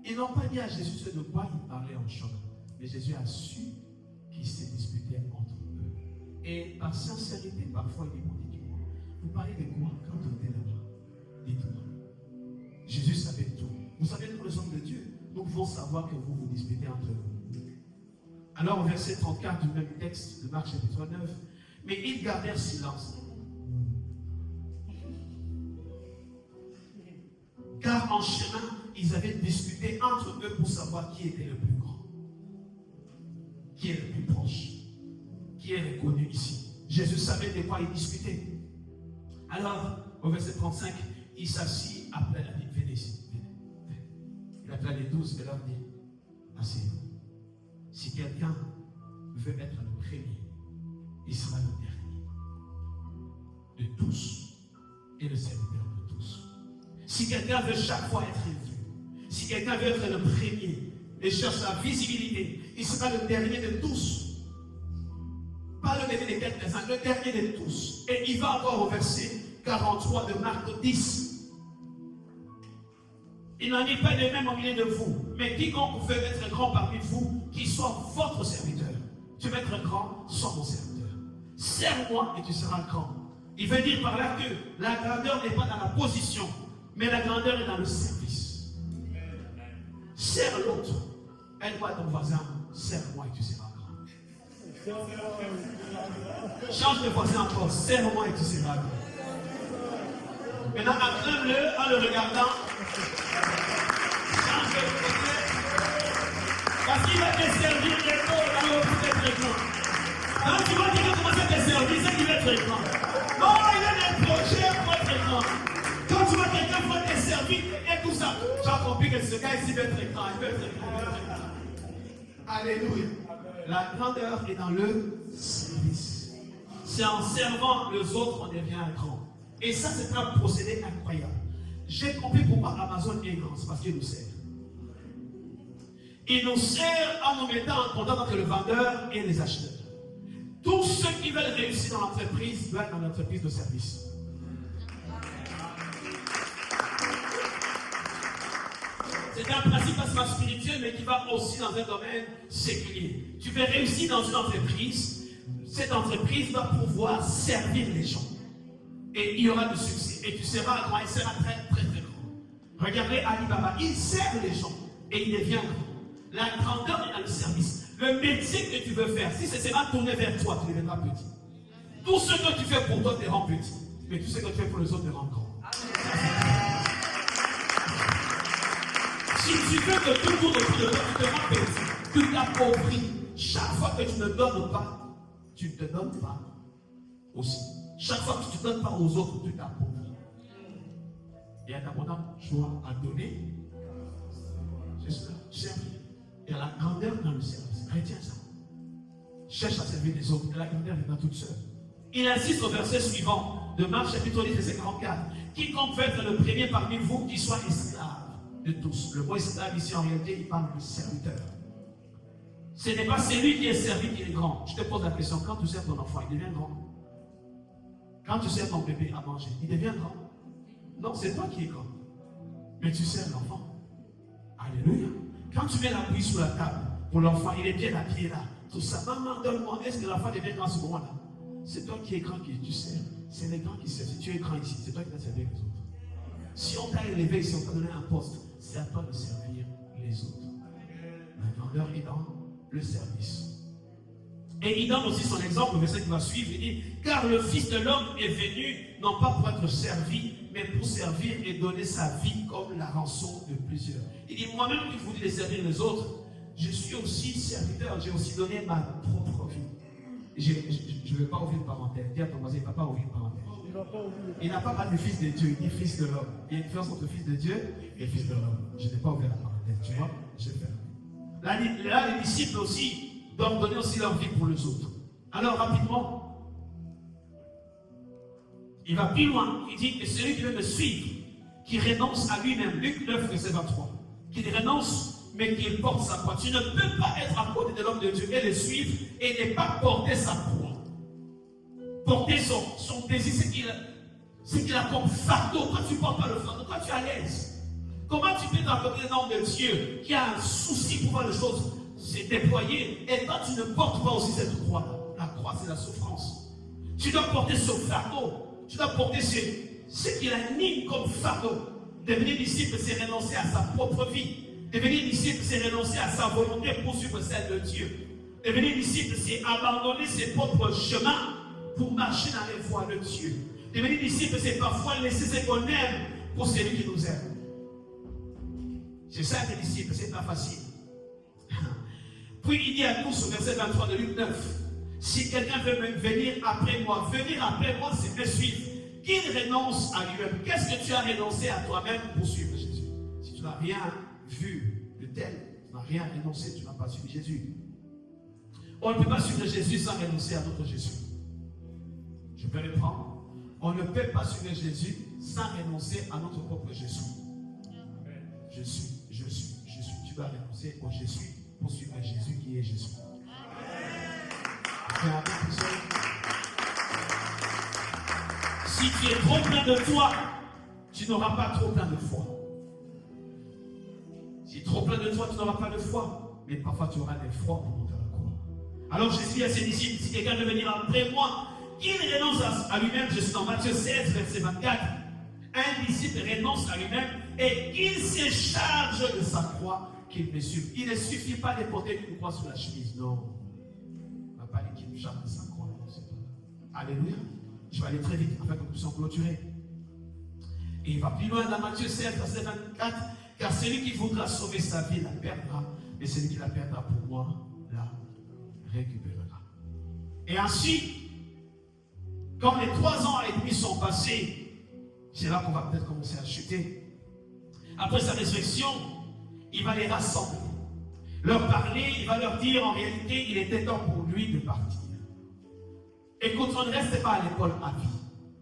Ils n'ont pas dit à Jésus ce de quoi ils parlaient en chemin. Mais Jésus a su qu'ils se disputaient entre eux. Et par sincérité, parfois, il dit: bon, dites-moi, vous parlez de quoi quand on était là-bas? Dites-moi. Jésus savait tout. Vous savez, nous, les hommes de Dieu, nous pouvons savoir que vous vous disputez entre vous. Alors, au verset 34 du même texte de Marc chapitre 9, mais ils gardèrent silence. Car en chemin, ils avaient discuté entre eux pour savoir qui était le plus grand, qui est le plus proche, qui est reconnu ici. Jésus savait de quoi ils discutaient. Alors, au verset 35, il s'assit après la vie. Venez ici, venez. Il appela les 12 et leur dit: asseyez-vous. Si quelqu'un veut être le premier, il sera le dernier de tous et le serviteur de tous. Si quelqu'un veut chaque fois être élu, si quelqu'un veut être le premier et cherche la visibilité, il sera le dernier de tous. Pas le dernier de quelques-uns, le dernier de tous. Et il va encore au verset 43 de Marc 10. Il n'en est pas de même au milieu de vous, mais quiconque veut être grand parmi vous, qu'il soit votre serviteur. Tu veux être grand, sois mon serviteur. Sers-moi et tu seras grand. Il veut dire par là que la grandeur n'est pas dans la position, mais la grandeur est dans le service. Sers l'autre. Aide-moi ton voisin, sers-moi et tu seras grand. Change de voisin encore, sers-moi et tu seras grand. Maintenant, acclame-le en le regardant. Change de côté. Parce qu'il va te servir bientôt là où tu es très grand. Quand tu vois quelqu'un commencer à te servir, c'est qu'il va être très grand. Non, il a des projets pour être grand. Quand tu vois quelqu'un pour te servir et tout ça, tu as compris que ce gars ici va être très grand. Il va être très grand. Alléluia. La grandeur est dans le service. C'est en servant les autres qu'on devient grand. Et ça, c'est un procédé incroyable. J'ai compris pourquoi Amazon est grand. C'est parce qu'il nous sert. Il nous sert en nous mettant en contact entre le vendeur et les acheteurs. Tous ceux qui veulent réussir dans l'entreprise doivent être dans l'entreprise de service. C'est un principe assez spirituel, mais qui va aussi dans un domaine séculier. Tu veux réussir dans une entreprise, cette entreprise doit pouvoir servir les gens. Et il y aura du succès. Et tu seras grand, il sera très, très, très grand. Regardez Alibaba, il sert les gens et il devient grand. La grandeur est dans le service. Le métier que tu veux faire, si c'est sera tourné vers toi, tu deviendras petit. Tout ce que tu fais pour toi te rend petit. Mais tout ce que tu fais pour les autres te rend grand. Si tu veux que tout le monde autour de toi, tu te rends petit, tu t'appauvris. Chaque fois que tu ne donnes pas, tu ne te donnes pas aussi. Chaque fois que tu ne te donnes pas aux autres, tu t'appauvris. Et à ta bonne joie à donner, c'est cela, servir. Il y a la grandeur dans le service. Retiens ça. Cherche à servir les autres. Et la grandeur viendra toute seule. Il insiste au verset suivant de Marc chapitre 10, verset 44. Quiconque veut être le premier parmi vous, qui soit esclave de tous. Le mot esclave ici, en réalité, il parle de serviteur. Ce n'est pas celui qui est servi qui est grand. Je te pose la question, quand tu sers ton enfant, il devient grand? Quand tu sers ton bébé à manger, il devient grand? Non, c'est toi qui es grand. Mais tu sers l'enfant. Alléluia. Quand tu mets la bouillie sur la table pour l'enfant, il est bien appuyé là. Tout ça, maman, donne-moi. Est-ce que l'enfant devient grand à ce moment-là? C'est toi qui es grand qui tu sers. C'est les grands qui servent. Si tu es grand ici, c'est toi qui vas servir les autres. Si on t'a élevé, si on t'a donné un poste, c'est à toi de servir les autres. La grandeur est dans le service. Et il donne aussi son exemple, le verset qui va suivre, il dit, car le Fils de l'homme est venu, non pas pour être servi, mais pour servir et donner sa vie comme la rançon de plusieurs. Il dit, moi-même qui vous dis de servir les autres, je suis aussi serviteur, j'ai aussi donné ma propre vie. Je ne vais pas ouvrir une parenthèse. Dis à ton voisin, il ne va pas ouvrir une parenthèse. Il n'a pas parlé du Fils de Dieu, il dit Fils de l'homme. Il y a une différence entre Fils de Dieu et Fils de l'homme. Je n'ai pas ouvert la parenthèse, tu vois, je vais faire. Là, les disciples aussi doivent donner aussi leur vie pour les autres. Alors, rapidement, il va plus loin. Il dit que celui qui veut me suivre, qui renonce à lui-même, Luc 9, verset 23, qu'il renonce, mais qu'il porte sa croix. Tu ne peux pas être à côté de l'homme de Dieu et le suivre et ne pas porter sa croix. Porter son désir, c'est qu'il a comme fardeau. Quand tu ne portes pas le fardeau, quand tu es à l'aise. Comment tu peux être à côté d'un homme de Dieu qui a un souci pour voir les choses se déployer et toi tu ne portes pas aussi cette croix? La croix, c'est la souffrance. Tu dois porter ce fardeau. Tu dois porter ce qu'il anime comme fardeau. Devenir disciple, c'est renoncer à sa propre vie. Devenir disciple, c'est renoncer à sa volonté pour suivre celle de Dieu. Devenir disciple, c'est abandonner ses propres chemins pour marcher dans les voies de Dieu. Devenir disciple, c'est parfois laisser ce qu'on aime pour celui qui nous aime. C'est ça être disciple, c'est pas facile. Puis il dit à tous au verset 23 de Luc 9, si quelqu'un veut venir après moi, c'est me suivre. Qu'il renonce à lui-même. Qu'est-ce que tu as renoncé à toi-même pour suivre Jésus? Si tu n'as rien vu de tel, tu n'as rien renoncé, tu n'as pas suivi Jésus. On ne peut pas suivre Jésus sans renoncer à notre Jésus. Je peux reprendre. On ne peut pas suivre Jésus sans renoncer à notre propre Jésus. Je suis. Tu dois renoncer au Jésus pour suivre Jésus qui est Jésus. Si tu es trop plein de toi, tu n'auras pas trop plein de foi. Si trop plein de toi, tu n'auras pas de foi. Mais parfois tu auras des foi pour monter à la croix. Alors Jésus dit à ses disciples, si quelqu'un veut venir après moi, qu'il renonce à lui-même. Je suis dans Matthieu 16, verset 24. Un disciple renonce à lui-même et qu'il se charge de sa croix, qu'il me suive. Il ne suffit pas de porter une croix sur la chemise. Non. On ne va pas dire qu'il me charge de sa croix. Non, c'est pas. Alléluia. Je vais aller très vite afin que nous puissions clôturer. Et il va plus loin dans Matthieu 16, verset 24. Car celui qui voudra sauver sa vie la perdra, mais celui qui la perdra pour moi la récupérera. Et ainsi, quand les 3 ans et demi sont passés, c'est là qu'on va peut-être commencer à chuter. Après sa résurrection, il va les rassembler, leur parler, il va leur dire en réalité, il était temps pour lui de partir. Écoute, on ne reste pas à l'école à vie.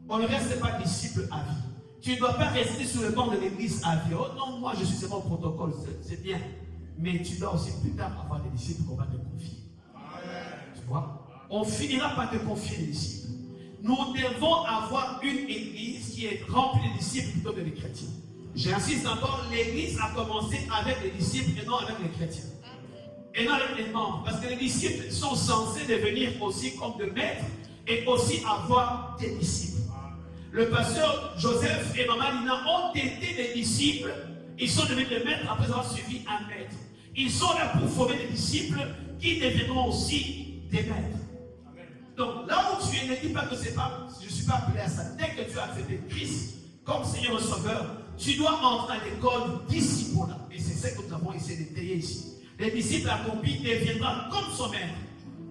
On ne reste pas disciple à vie. Tu ne dois pas rester sur le banc de l'église à vie. Oh non, moi je suis seulement au protocole, c'est bien. Mais tu dois aussi plus tard avoir des disciples qu'on va te confier. Tu vois? On finira par te confier des disciples. Nous devons avoir une église qui est remplie de disciples plutôt que de chrétiens. J'insiste encore, l'église a commencé avec les disciples et non avec les chrétiens. Et non avec les membres. Parce que les disciples sont censés devenir aussi comme de maîtres et aussi avoir des disciples. Le pasteur Joseph et Maman Lina ont été des disciples. Ils sont devenus des maîtres après avoir suivi un maître. Ils sont là pour former des disciples qui deviendront aussi des maîtres. Donc là où tu es, ne dis pas que c'est pas, je ne suis pas appelé à ça. Dès que tu as accepté Christ comme Seigneur et Sauveur, tu dois entrer à l'école disciple. Et c'est ça que nous avons essayé d'étayer ici. Les disciples accomplis deviendront comme son maître.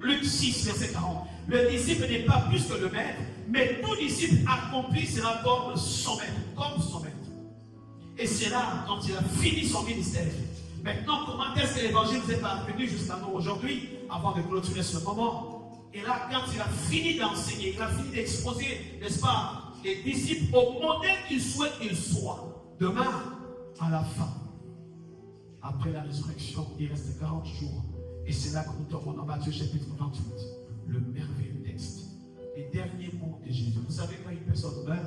Luc 6, verset 40. Le disciple n'est pas plus que le maître, mais tout disciple accompli sera comme son maître. Comme son maître. Et c'est là, quand il a fini son ministère. Maintenant, comment est-ce que l'évangile vous est parvenu jusqu'à nous aujourd'hui, avant de clôturer ce moment? Et là, quand il a fini d'enseigner, il a fini d'exposer, n'est-ce pas, les disciples au modèle qu'il souhaite qu'ils soient. Demain, à la fin, après la résurrection, il reste 40 jours. Et c'est là que nous tombons dans Matthieu chapitre 28, le merveilleux texte. Les derniers mots de Jésus. Vous savez, quand une personne meurt,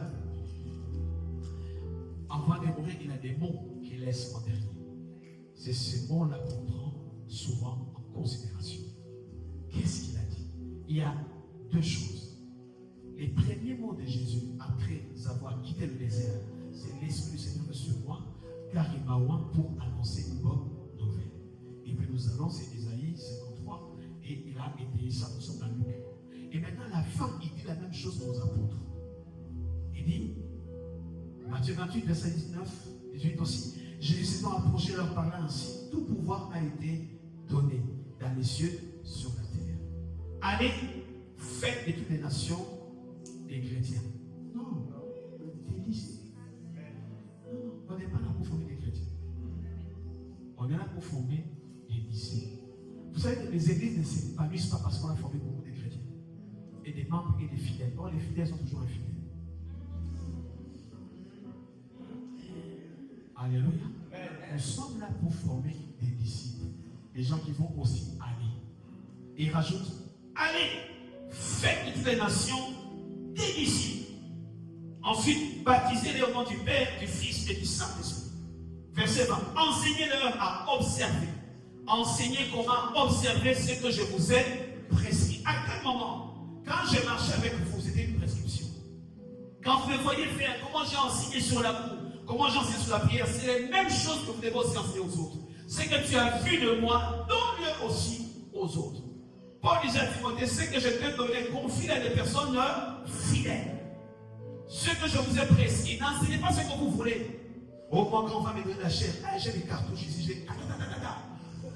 avant de mourir, il a des mots qu'il laisse en dernier. C'est ces mots-là qu'on prend souvent en considération. Qu'est-ce qu'il a dit? Il y a deux choses. Les premiers mots de Jésus, après avoir quitté le désert, c'est l'Esprit du Seigneur sur moi, car il m'a oint pour annoncer une bonne nouvelle. Et puis nous allons, c'est Isaïe 53, et il a étayé ça, nous sommes dans Luc. Et maintenant, à la fin, il dit la même chose aux apôtres. Il dit, Matthieu 28, verset 19, 18 aussi, Jésus s'étant approché leur parla ainsi, tout pouvoir a été donné dans les cieux, sur la terre. Allez, faites de toutes les nations des chrétiens. Non, des disciples. Non, on n'est pas là pour former des chrétiens. On est là pour former des disciples. Vous savez que les églises ne s'épanouissent pas parce qu'on a formé beaucoup de chrétiens. Et des membres et des fidèles. Or, les fidèles sont toujours infidèles. Alléluia. Nous sommes là pour former des disciples. Des gens qui vont aussi aller. Et il rajoute, allez, faites de toutes les nations des disciples. Ensuite, baptisez-les au nom du Père, du Fils et du Saint-Esprit. Verset 20. Enseignez-leur à observer. Enseignez comment observer ce que je vous ai prescrit. À quel moment? Quand j'ai marché avec vous, c'était une prescription. Quand vous me voyez faire, comment j'ai enseigné sur l'amour, comment j'ai enseigné sur la prière, c'est les mêmes choses que vous devez aussi enseigner aux autres. Ce que tu as vu de moi, donne-le aussi aux autres. Paul disait à Timothée, ce que je t'ai donné, confie à des personnes fidèles. Ce que je vous ai prescrit, n'enseignez pas ce que vous voulez. Au moins, quand on va me donner la chair, j'ai des cartouches ici, j'ai.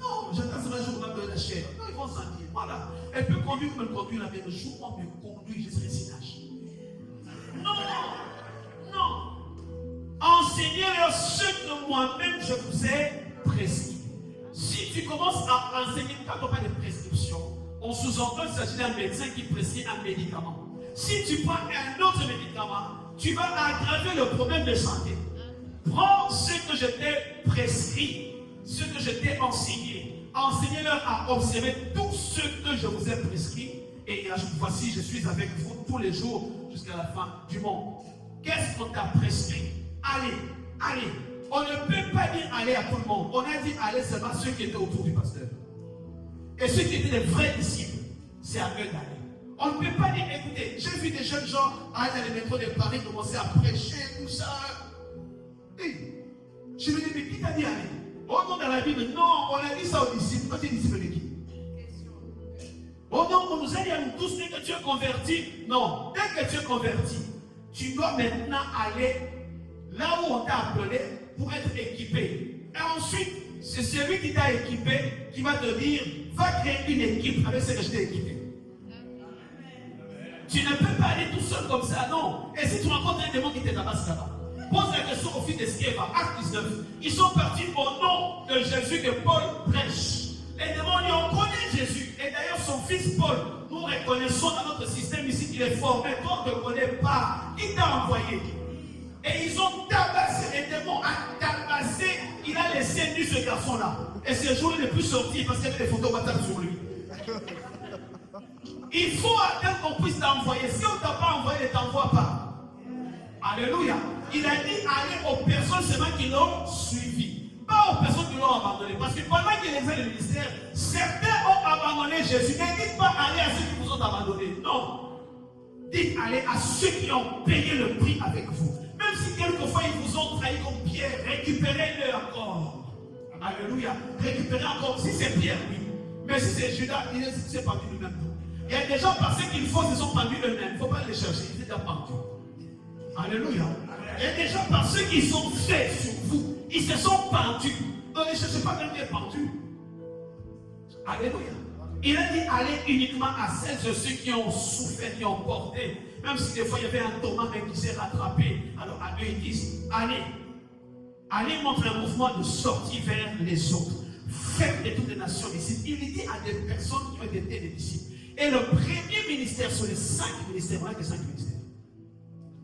Non, j'attends ce jour, on va me donner la chair. Non, ils vont s'en dire, voilà. Elle peut conduire comme elle conduit la même. Le jour où on me conduit, je serai sinage. Non, non. Enseignez-leur ce que moi-même je vous ai prescrit. Si tu commences à enseigner, quand on parle de prescription, on sous-entend qu'il s'agit d'un médecin qui prescrit un médicament. Si tu prends un autre médicament, tu vas aggraver le problème de santé. Prends ce que je t'ai prescrit, ce que je t'ai enseigné. Enseignez-leur à observer tout ce que je vous ai prescrit. Et voici, je suis avec vous tous les jours jusqu'à la fin du monde. Qu'est-ce qu'on t'a prescrit? Allez, allez. On ne peut pas dire aller à tout le monde. On a dit aller seulement à ceux qui étaient autour du pasteur. Et ceux qui étaient les vrais disciples, c'est à eux d'aller. On ne peut pas dire, écoutez, j'ai vu des jeunes gens aller dans les métros de Paris commencer à prêcher, tout ça. Et je me dis, mais qui t'a dit aller? Oh non, dans la Bible, non, on a dit ça aux disciples. Toi, tu es disciple de qui? Oh non, on nous a dit à nous tous, dès que tu es converti. Non, dès que tu es converti, tu dois maintenant aller là où on t'a appelé pour être équipé. Et ensuite, c'est celui qui t'a équipé qui va te dire, va créer une équipe avec ce que je t'ai équipé. Tu ne peux pas aller tout seul comme ça, non. Et si tu rencontres un démon qui te tabasse là-bas, pose la question au fils d'Esqueva, acte 19. Ils sont partis au nom de Jésus que Paul prêche. Les démons, on connaît Jésus. Et d'ailleurs, son fils Paul nous réclame connaissons dans notre système ici qu'il est fort, mais toi, on ne te connaît pas. Il t'a envoyé. Et ils ont tabassé, les démons ont tabassé. Il a laissé nu ce garçon-là. Et ce jour, il n'est plus sorti parce qu'il y avait des photos WhatsApp sur lui. Il faut attendre qu'on puisse t'envoyer. Si on ne t'a pas envoyé, ne t'envoie pas. Alléluia. Il a dit aller aux personnes seulement qui l'ont suivi. Pas aux personnes qui l'ont abandonné. Parce que pendant qu'il faisait le ministère, certains ont abandonné Jésus. Ne dites pas aller à ceux qui vous ont abandonné. Non. Dites aller à ceux qui ont payé le prix avec vous. Même si quelquefois ils vous ont trahi comme Pierre, récupérez-le encore. Alléluia. Récupérez encore. Si c'est Pierre, oui. Mais si c'est Judas, il s'est pendu lui-même. Il y a des gens parce qu'ils font, ils sont pendus eux-mêmes. Il ne faut pas les chercher. Ils étaient pendus. Alléluia. Il y a des gens parce qu'ils sont faits sur vous. Ils se sont pendus. Donc ne cherchez pas quelqu'un qui est pendu. Alléluia. Il a dit aller uniquement à celles de ceux qui ont souffert, qui ont porté. Même si des fois il y avait un Thomas mais qui s'est rattrapé. Alors à eux ils disent, allez. Allez montrer un mouvement de sortie vers les autres. Faites de toutes les nations disciples. Il dit à des personnes qui ont été des disciples. Et le premier ministère sur les 5 ministères, on a que 5 ministères.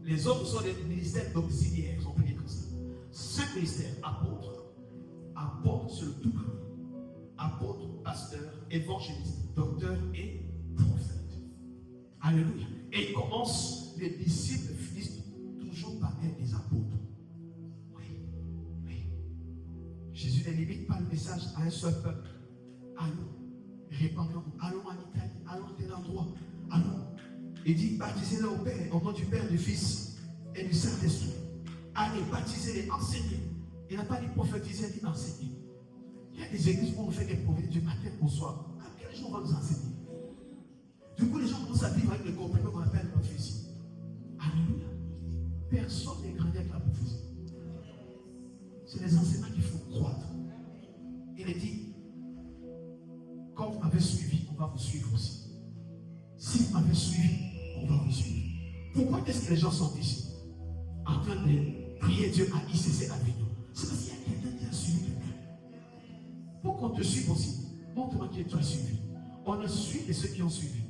Les autres sont des ministères auxiliaires, ils sont appelés comme ça. 5 ministères, apôtres. Apôtres, c'est le tout premier. Apôtres, pasteurs, évangélistes, docteurs et prophètes. Alléluia. Et ils commencent, les disciples finissent toujours par être des apôtres. Oui, oui. Jésus ne limite pas le message à un seul peuple. Allons, répandons-nous, allons en Italie, allons à tel endroit, allons. Il dit, baptisez-les au Père, au nom du Père, du Fils et du Saint-Esprit. Allez, baptisez-les, enseignez. Il n'a pas dit prophétiser, il dit enseigner. Il y a des églises où on fait des prophéties du matin au soir. À quel jour on va nous enseigner? Du coup, les gens commencent à vivre avec le complément qu'on appelle la prophétie. Alléluia. Personne n'est grandi avec la prophétie. C'est les enseignements qu'il faut croître. Il est dit, quand vous m'avez suivi, on va vous suivre aussi. Si vous m'avez suivi, on va vous suivre. Pourquoi est-ce que les gens sont ici en train de prier Dieu à ICC Avignon? C'est parce qu'il y a quelqu'un qui a suivi quelqu'un. Pour qu'on te suive aussi, montre-moi qui tu as suivi. On a suivi ceux qui ont suivi.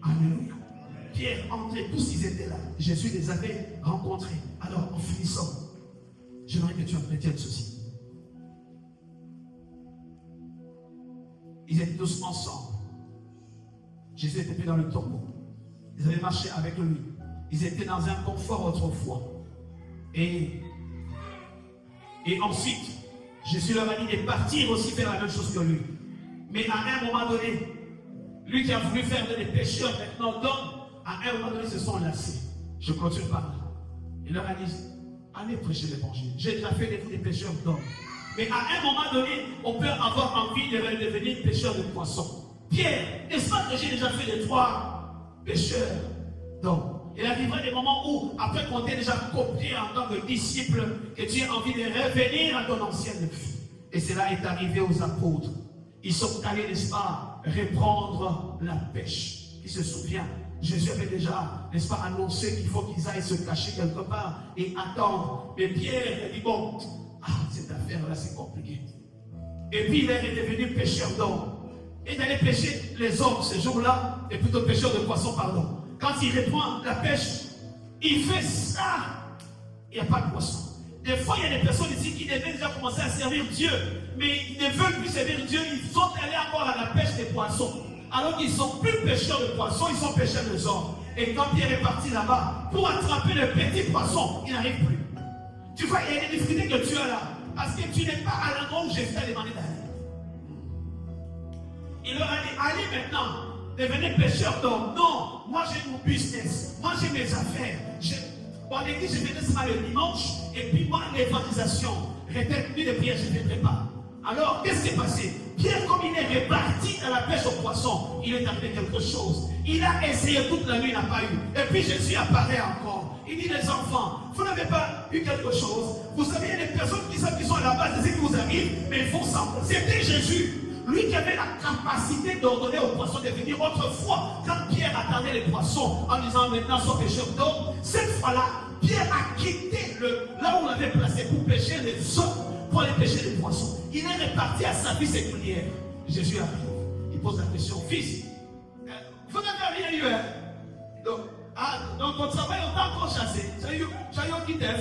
Alléluia. Pierre, André, tous ils étaient là. Jésus les avait rencontrés. Alors, en finissant, j'aimerais que tu entretiennes ceci. Ils étaient tous ensemble. Jésus était pris dans le tombeau. Ils avaient marché avec lui. Ils étaient dans un confort autrefois. Et ensuite, Jésus leur a dit de partir aussi faire la même chose que lui. Mais à un moment donné, lui qui a voulu faire des pécheurs maintenant d'hommes, à un moment donné, ils se sont lassés. Je continue par là. Il leur a dit, allez prêcher l'évangile. J'ai déjà fait des pécheurs d'hommes. Mais à un moment donné, on peut avoir envie de devenir pécheur de poissons. Pierre, n'est-ce pas que j'ai déjà fait les 3 pécheurs d'hommes? Il arrivera des moments où, après qu'on t'ait déjà copié en tant que disciple, que tu as envie de revenir à ton ancienne vie. Et cela est arrivé aux apôtres. Ils sont allés, n'est-ce pas, reprendre la pêche. Qui se souvient, Jésus avait déjà, n'est-ce pas, annoncé qu'il faut qu'ils aillent se cacher quelque part et attendre. Mais Pierre a dit, bon, cette affaire-là, c'est compliqué. Et puis il est devenu pêcheur d'hommes. Et d'aller pêcher les hommes ce jour-là, et plutôt pêcheur de poissons, pardon. Quand il reprend la pêche, il fait ça. Il n'y a pas de poisson. Des fois, il y a des personnes ici qui devaient déjà commencer à servir Dieu, mais ils ne veulent plus servir Dieu. Ils sont allés encore à la pêche des poissons. Alors qu'ils ne sont plus pêcheurs de poissons, ils sont pêcheurs de hommes. Et quand Pierre est parti là-bas, pour attraper le petit poisson, il n'arrive plus. Tu vois, il y a des difficultés que tu as là. Parce que tu n'es pas à l'endroit où Jésus t'a demandé d'aller. Il leur a dit, allez maintenant, devenez pêcheurs d'hommes. Non, moi j'ai mon business, moi j'ai mes affaires. Bon, l'église, je venais seulement le dimanche, et puis moi, l'évangélisation, répète, nuit de prière, je ne viendrai pas. Alors, qu'est-ce qui s'est passé? Pierre, comme il est reparti à la pêche aux poissons, il est arrivé quelque chose. Il a essayé toute la nuit, il n'a pas eu. Et puis Jésus apparaît encore. Il dit, les enfants, vous n'avez pas eu quelque chose? Vous savez, il y a des personnes qui savent qu'ils sont à la base de ce qui vous arrive, mais ils font semblant. C'était Jésus. Lui qui avait la capacité d'ordonner aux poissons de venir. Autrefois, quand Pierre attendait les poissons en disant maintenant sois pêcheur d'hommes, cette fois-là, Pierre a quitté là où on l'avait placé pour pêcher les hommes, pour aller pêcher les poissons. Il est reparti à sa vie séculière. Jésus arrive. Il pose la question, fils, vous n'avez eu, hein? Donc, dans ton travail, on t'a encore chassé. Tu as eu qui t'aime.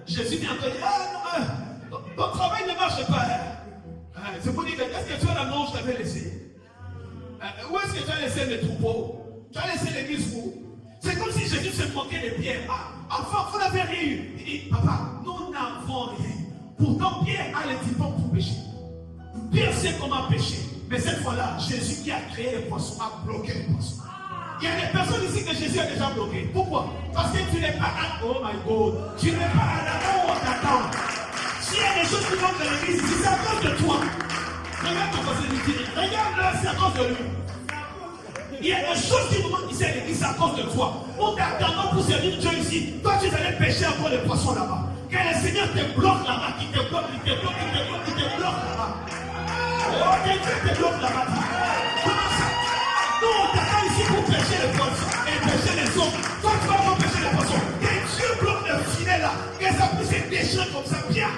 Jésus vient te dire, non, ton travail ne marche pas. C'est pour dire, est-ce que tu as la non, je t'avais laissé? Où est-ce que tu as laissé mes troupeaux? Tu as laissé l'église où? C'est comme si Jésus se moquait des pierres. Enfin, vous n'avez rien eu. Il dit, papa, nous n'avons rien. Pourtant, Pierre a les tympans pour pécher. Pierre sait comment pécher. Mais cette fois-là, Jésus qui a créé les poissons a bloqué les poissons. Il y a des personnes ici que Jésus a déjà bloqué. Pourquoi? Parce que tu n'es pas à... Oh my God. Tu n'es pas à l'avant où on t'attend. S'il y a des choses qui manquent dans l'église ici, c'est à cause de toi. Regarde ton conseil de dire. Regarde-le, c'est à cause de lui. Il y a des choses qui nous manquent ici à l'église, c'est à cause de toi. On t'attend pour servir Dieu ici. Toi, tu allais pêcher encore les poissons là-bas. Que le Seigneur te bloque là-bas, qui te bloque, qui te bloque, qui te bloque, qui te bloque là-bas. Oh, que Dieu te bloque là-bas. Comment ça? Nous, on t'attend ici pour pêcher les poissons et pêcher les hommes. Toi, tu vas pas pêcher les poissons. Que Dieu bloque le filet là. Que ça puisse se déchirer comme ça, bien.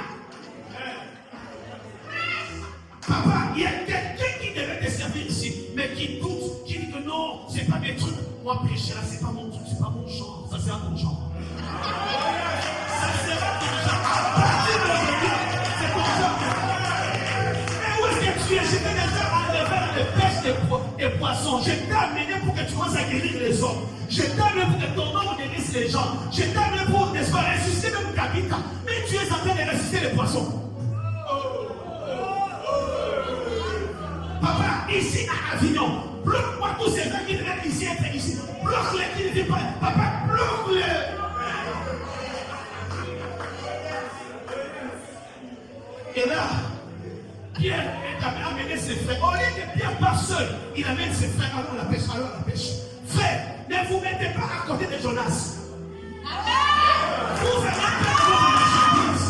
Papa, il y a quelqu'un qui devait te servir ici, mais qui doute, qui dit que non, c'est pas mes trucs. Moi, pécher là, c'est pas mon truc, c'est pas mon genre. Ça sera ton genre. Ça sera ton genre. À partir de aujourd'hui, c'est ton genre. Mais où est-ce que tu es? J'étais déjà allé faire les pêches des poissons. Je t'ai amené pour que tu commences à guérir les hommes. Je t'ai amené pour que ton nom guérisse les gens. Je t'ai amené pour, n'est-ce pas, ressusciter même Tabitha. Mais tu es en train de ressusciter les poissons. Papa, ici à Avignon, bloque-moi tous ces gens qui devaient ici être ici. Bloque-les qui n'étaient pas. Papa, bloque-les. Et là, Pierre est amené ses frères. Au lieu que Pierre part seul, il amène ses frères. Allons à la pêche, allons à la pêche. Frère, ne vous mettez pas à côté de Jonas. Vous faites la marchandise.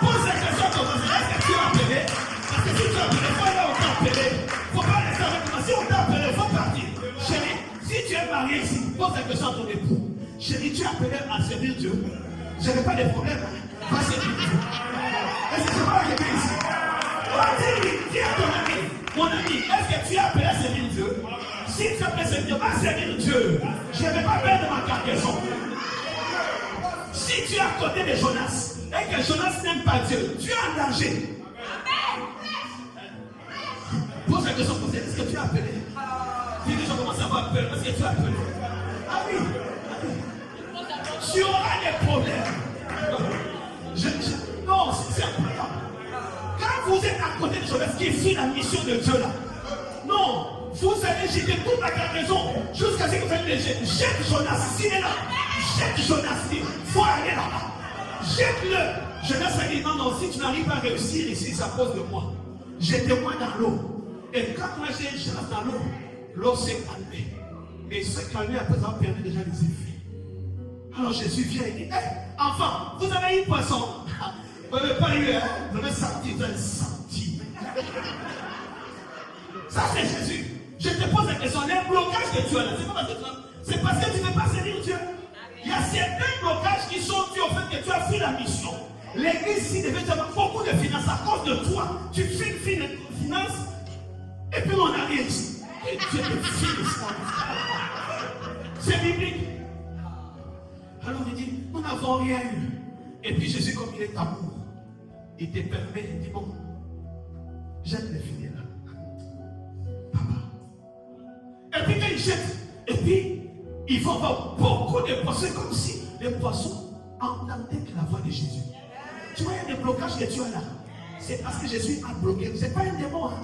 Pose la question à ton voisin. Est-ce que tu as appelé? Parce que si tu as appelé, il faut aller au temps appelé. Il ne faut pas rester avec moi. Si on t'a appelé, il faut partir. Chérie, si tu es marié ici, pose la question à ton époux. Chérie, tu es appelé à servir Dieu. Je n'ai pas de problème. Va servir Dieu. Est-ce que tu vas arriver ici? Dis à ton ami, mon ami, est-ce que tu es appelé à servir Dieu? Si tu es appelé à servir Dieu, va servir Dieu. Je ne vais pas perdre ma cargaison. Si tu es à côté de Jonas et que Jonas n'aime pas Dieu, tu es en danger. Pose la question, est-ce que tu es appelé? Dis que je commence à avoir peur. Est-ce que tu es appelé? Ah oui. Tu auras des problèmes. Non, c'est important. Quand vous êtes à côté de Jonas qui suit la mission de Dieu là, non, vous allez jeter toute la cargaison jusqu'à ce que vous allez jeter. Jette Jonas, s'il est là. Jette Jonas, il faut aller là-bas. Jette-le. Jonas a dit non, si tu n'arrives pas à réussir ici, c'est à cause de moi. Jetez-moi dans l'eau. Et quand moi j'ai Jonas dans l'eau, l'eau s'est calmée. Et ce calmé après avoir perdu déjà les effets. Alors Jésus vient et dit, enfant, vous avez eu poisson. Vous n'avez pas eu, hein? Vous avez senti, vous avez senti. Ça c'est Jésus. Je te pose la question, les blocages que tu as là, c'est parce que tu ne veux pas servir Dieu. Il y a certains blocages qui sont dus au fait que tu as fait la mission. L'église ici devait avoir beaucoup de finances à cause de toi. Tu fais une finance et puis on arrive ici. Et Dieu te finance. C'est biblique. Alors il dit, nous n'avons rien eu. Et puis Jésus, comme il est amour, il te permet, il dit, bon, jette les filets là. Papa. Et puis quand il jette, et puis il faut avoir beaucoup de poissons, comme si les poissons entendaient la voix de Jésus. Tu vois, il y a des blocages que tu as là. C'est parce que Jésus a bloqué. Ce n'est pas un démon. Hein?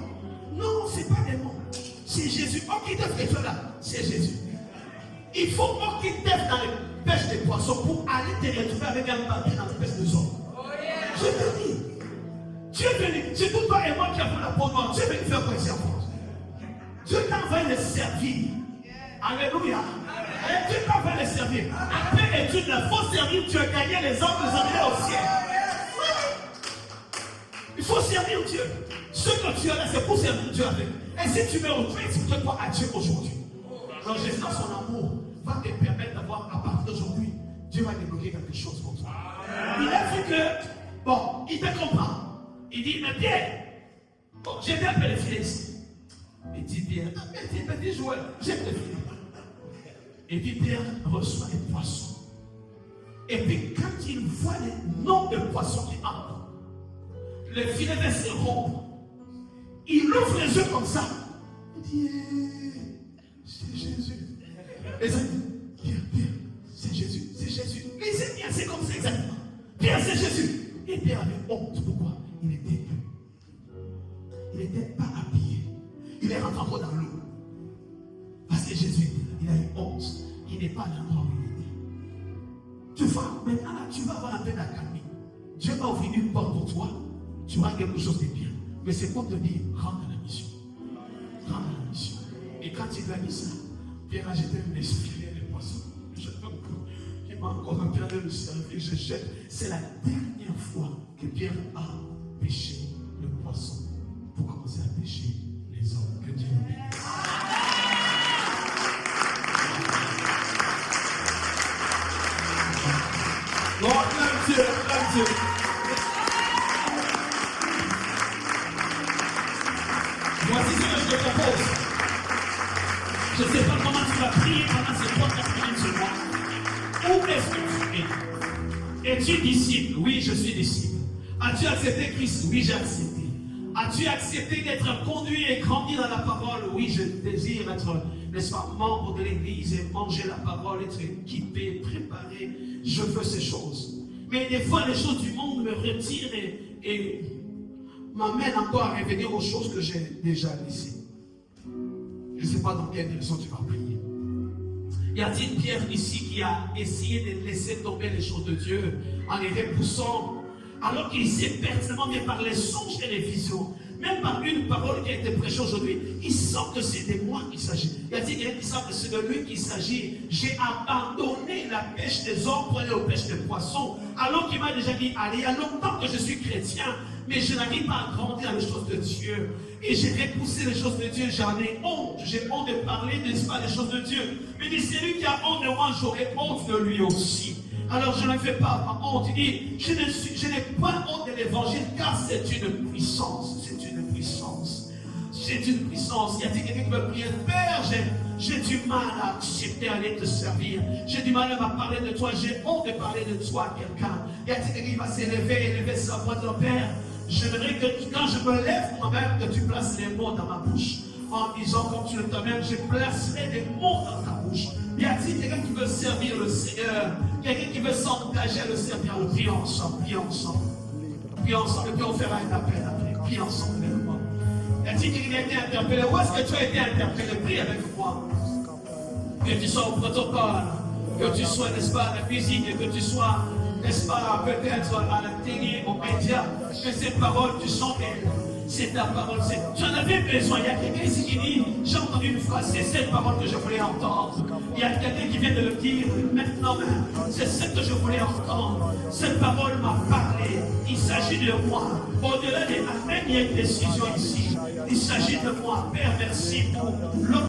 Non, ce n'est pas un démon. C'est Jésus. Oh, qui t'aime que tu es là? C'est Jésus. Il faut qu'il t'aime dans les pêches des poissons pour aller te retrouver avec un papier dans la pêche des hommes. Je te dis, tu es venu, c'est tout toi et moi qui avons la peau noire. Tu es venu faire quoi ici en France? Dieu t'a envoyé le servir. Alléluia. Et Dieu t'a envoyé le servir. Après étude, il faut servir Dieu, gagner les hommes, les amener au ciel. Il faut servir Dieu. Ce que tu as là, c'est pour servir Dieu avec. Et si tu mets au train, c'est pour toi à Dieu aujourd'hui. Donc Jésus, dans son amour, va te permettre d'avoir, à partir d'aujourd'hui, Dieu va débloquer quelque chose pour toi. Il a vu que, bon, il te comprend. Il dit, mais Pierre, bon, j'ai bien appelé les filets ici. Il dit, Pierre, petit Joël, j'ai appelé les filets. Et puis Pierre reçoit les poissons. Et puis quand il voit les noms de poissons qui entrent, le filet se rompt. Il ouvre les yeux comme ça. Il dit, c'est Jésus. Les amis, Pierre, c'est Jésus, c'est Jésus. Mais c'est bien, c'est comme ça exactement. Pierre, c'est Jésus. Et Pierre avait honte. Pourquoi? Il n'était pas habillé. Il est rentré encore dans l'eau. Parce que Jésus était là. Il a eu honte. Il n'est pas dans l'endroit où il était. Tu vois, maintenant là, tu vas avoir un peu d'accalmie. Dieu va ouvrir une porte pour toi. Tu auras quelque chose de bien. Mais c'est pour te dire, rentre à la mission. Rentre à la mission. Et quand il a dit ça, Pierre a jeté mes filets de poissons. Il m'a encore regardé le servir. Je jette. C'est la dernière fois que Pierre a pêché le poisson pour commencer à pêcher les hommes. Que Dieu nous bénisse. Lord, love Dieu, love Dieu. Voici ce que je te propose. Je ne sais pas comment tu vas prier pendant ces 3-4 minutes seulement. Où est-ce que tu es? Es-tu disciple? Oui, je suis disciple. As-tu accepté Christ? Oui, j'ai accepté. As-tu accepté d'être conduit et grandi dans la parole? Oui, je désire être, n'est-ce pas, membre de l'église et manger la parole, être équipé, préparé. Je veux ces choses. Mais des fois, les choses du monde me retirent et m'amènent encore à revenir aux choses que j'ai déjà laissées. Je ne sais pas dans quelle direction tu vas prier. Y a-t-il Pierre ici qui a essayé de laisser tomber les choses de Dieu en les repoussant, alors qu'il sait pertinemment, mais par les songes et les visions, même par une parole qui a été prêchée aujourd'hui, il sent que c'est de moi qu'il s'agit. Y a-t-il quelqu'un qui sent que c'est de lui qu'il s'agit? J'ai abandonné la pêche des hommes pour aller aux pêches des poissons, alors qu'il m'a déjà dit, allez, il y a longtemps que je suis chrétien, mais je n'arrive pas à grandir dans les choses de Dieu. Et j'ai repoussé les choses de Dieu, j'en ai honte. J'ai honte de parler, n'est-ce pas, des choses de Dieu. Mais dit, c'est lui qui a honte de moi, j'aurai honte de lui aussi. Alors je ne fais pas ma honte. Il dit, je n'ai pas honte de l'évangile, car c'est une puissance. C'est une puissance. C'est une puissance. Y a-t-il quelqu'un qui veut prier? Père, j'ai du mal à accepter aller te servir. J'ai du mal à parler de toi. J'ai honte de parler de toi à quelqu'un. Y a-t-il quelqu'un qui va s'élever, élever sa voix de Père? J'aimerais que quand je me lève moi-même, que tu places les mots dans ma bouche. En disant comme tu le fais même, je placerai des mots dans ta bouche. Y a-t-il quelqu'un qui veut servir le Seigneur? Quelqu'un qui veut s'engager à le servir? Prions ensemble, prions ensemble. Prions ensemble, et puis on fera un appel après. Prions ensemble avec moi. Y a-t-il quelqu'un qui a été interpellé? Où est-ce que tu as été interpellé? Prie avec moi. Que tu sois au protocole, que tu sois, n'est-ce pas, à la musique, que tu sois, n'est-ce pas, peut-être à la télé, aux médias, que ces paroles, tu sens qu'elles. C'est ta parole, tu en avais besoin. Il y a quelqu'un ici qui dit, j'ai entendu une phrase, c'est cette parole que je voulais entendre. Il y a quelqu'un qui vient de le dire maintenant même, c'est ce que je voulais entendre. Cette parole m'a parlé. Il s'agit de moi. Au-delà des amen, il y a une décision ici. Il s'agit de moi. Père, merci pour l'homme.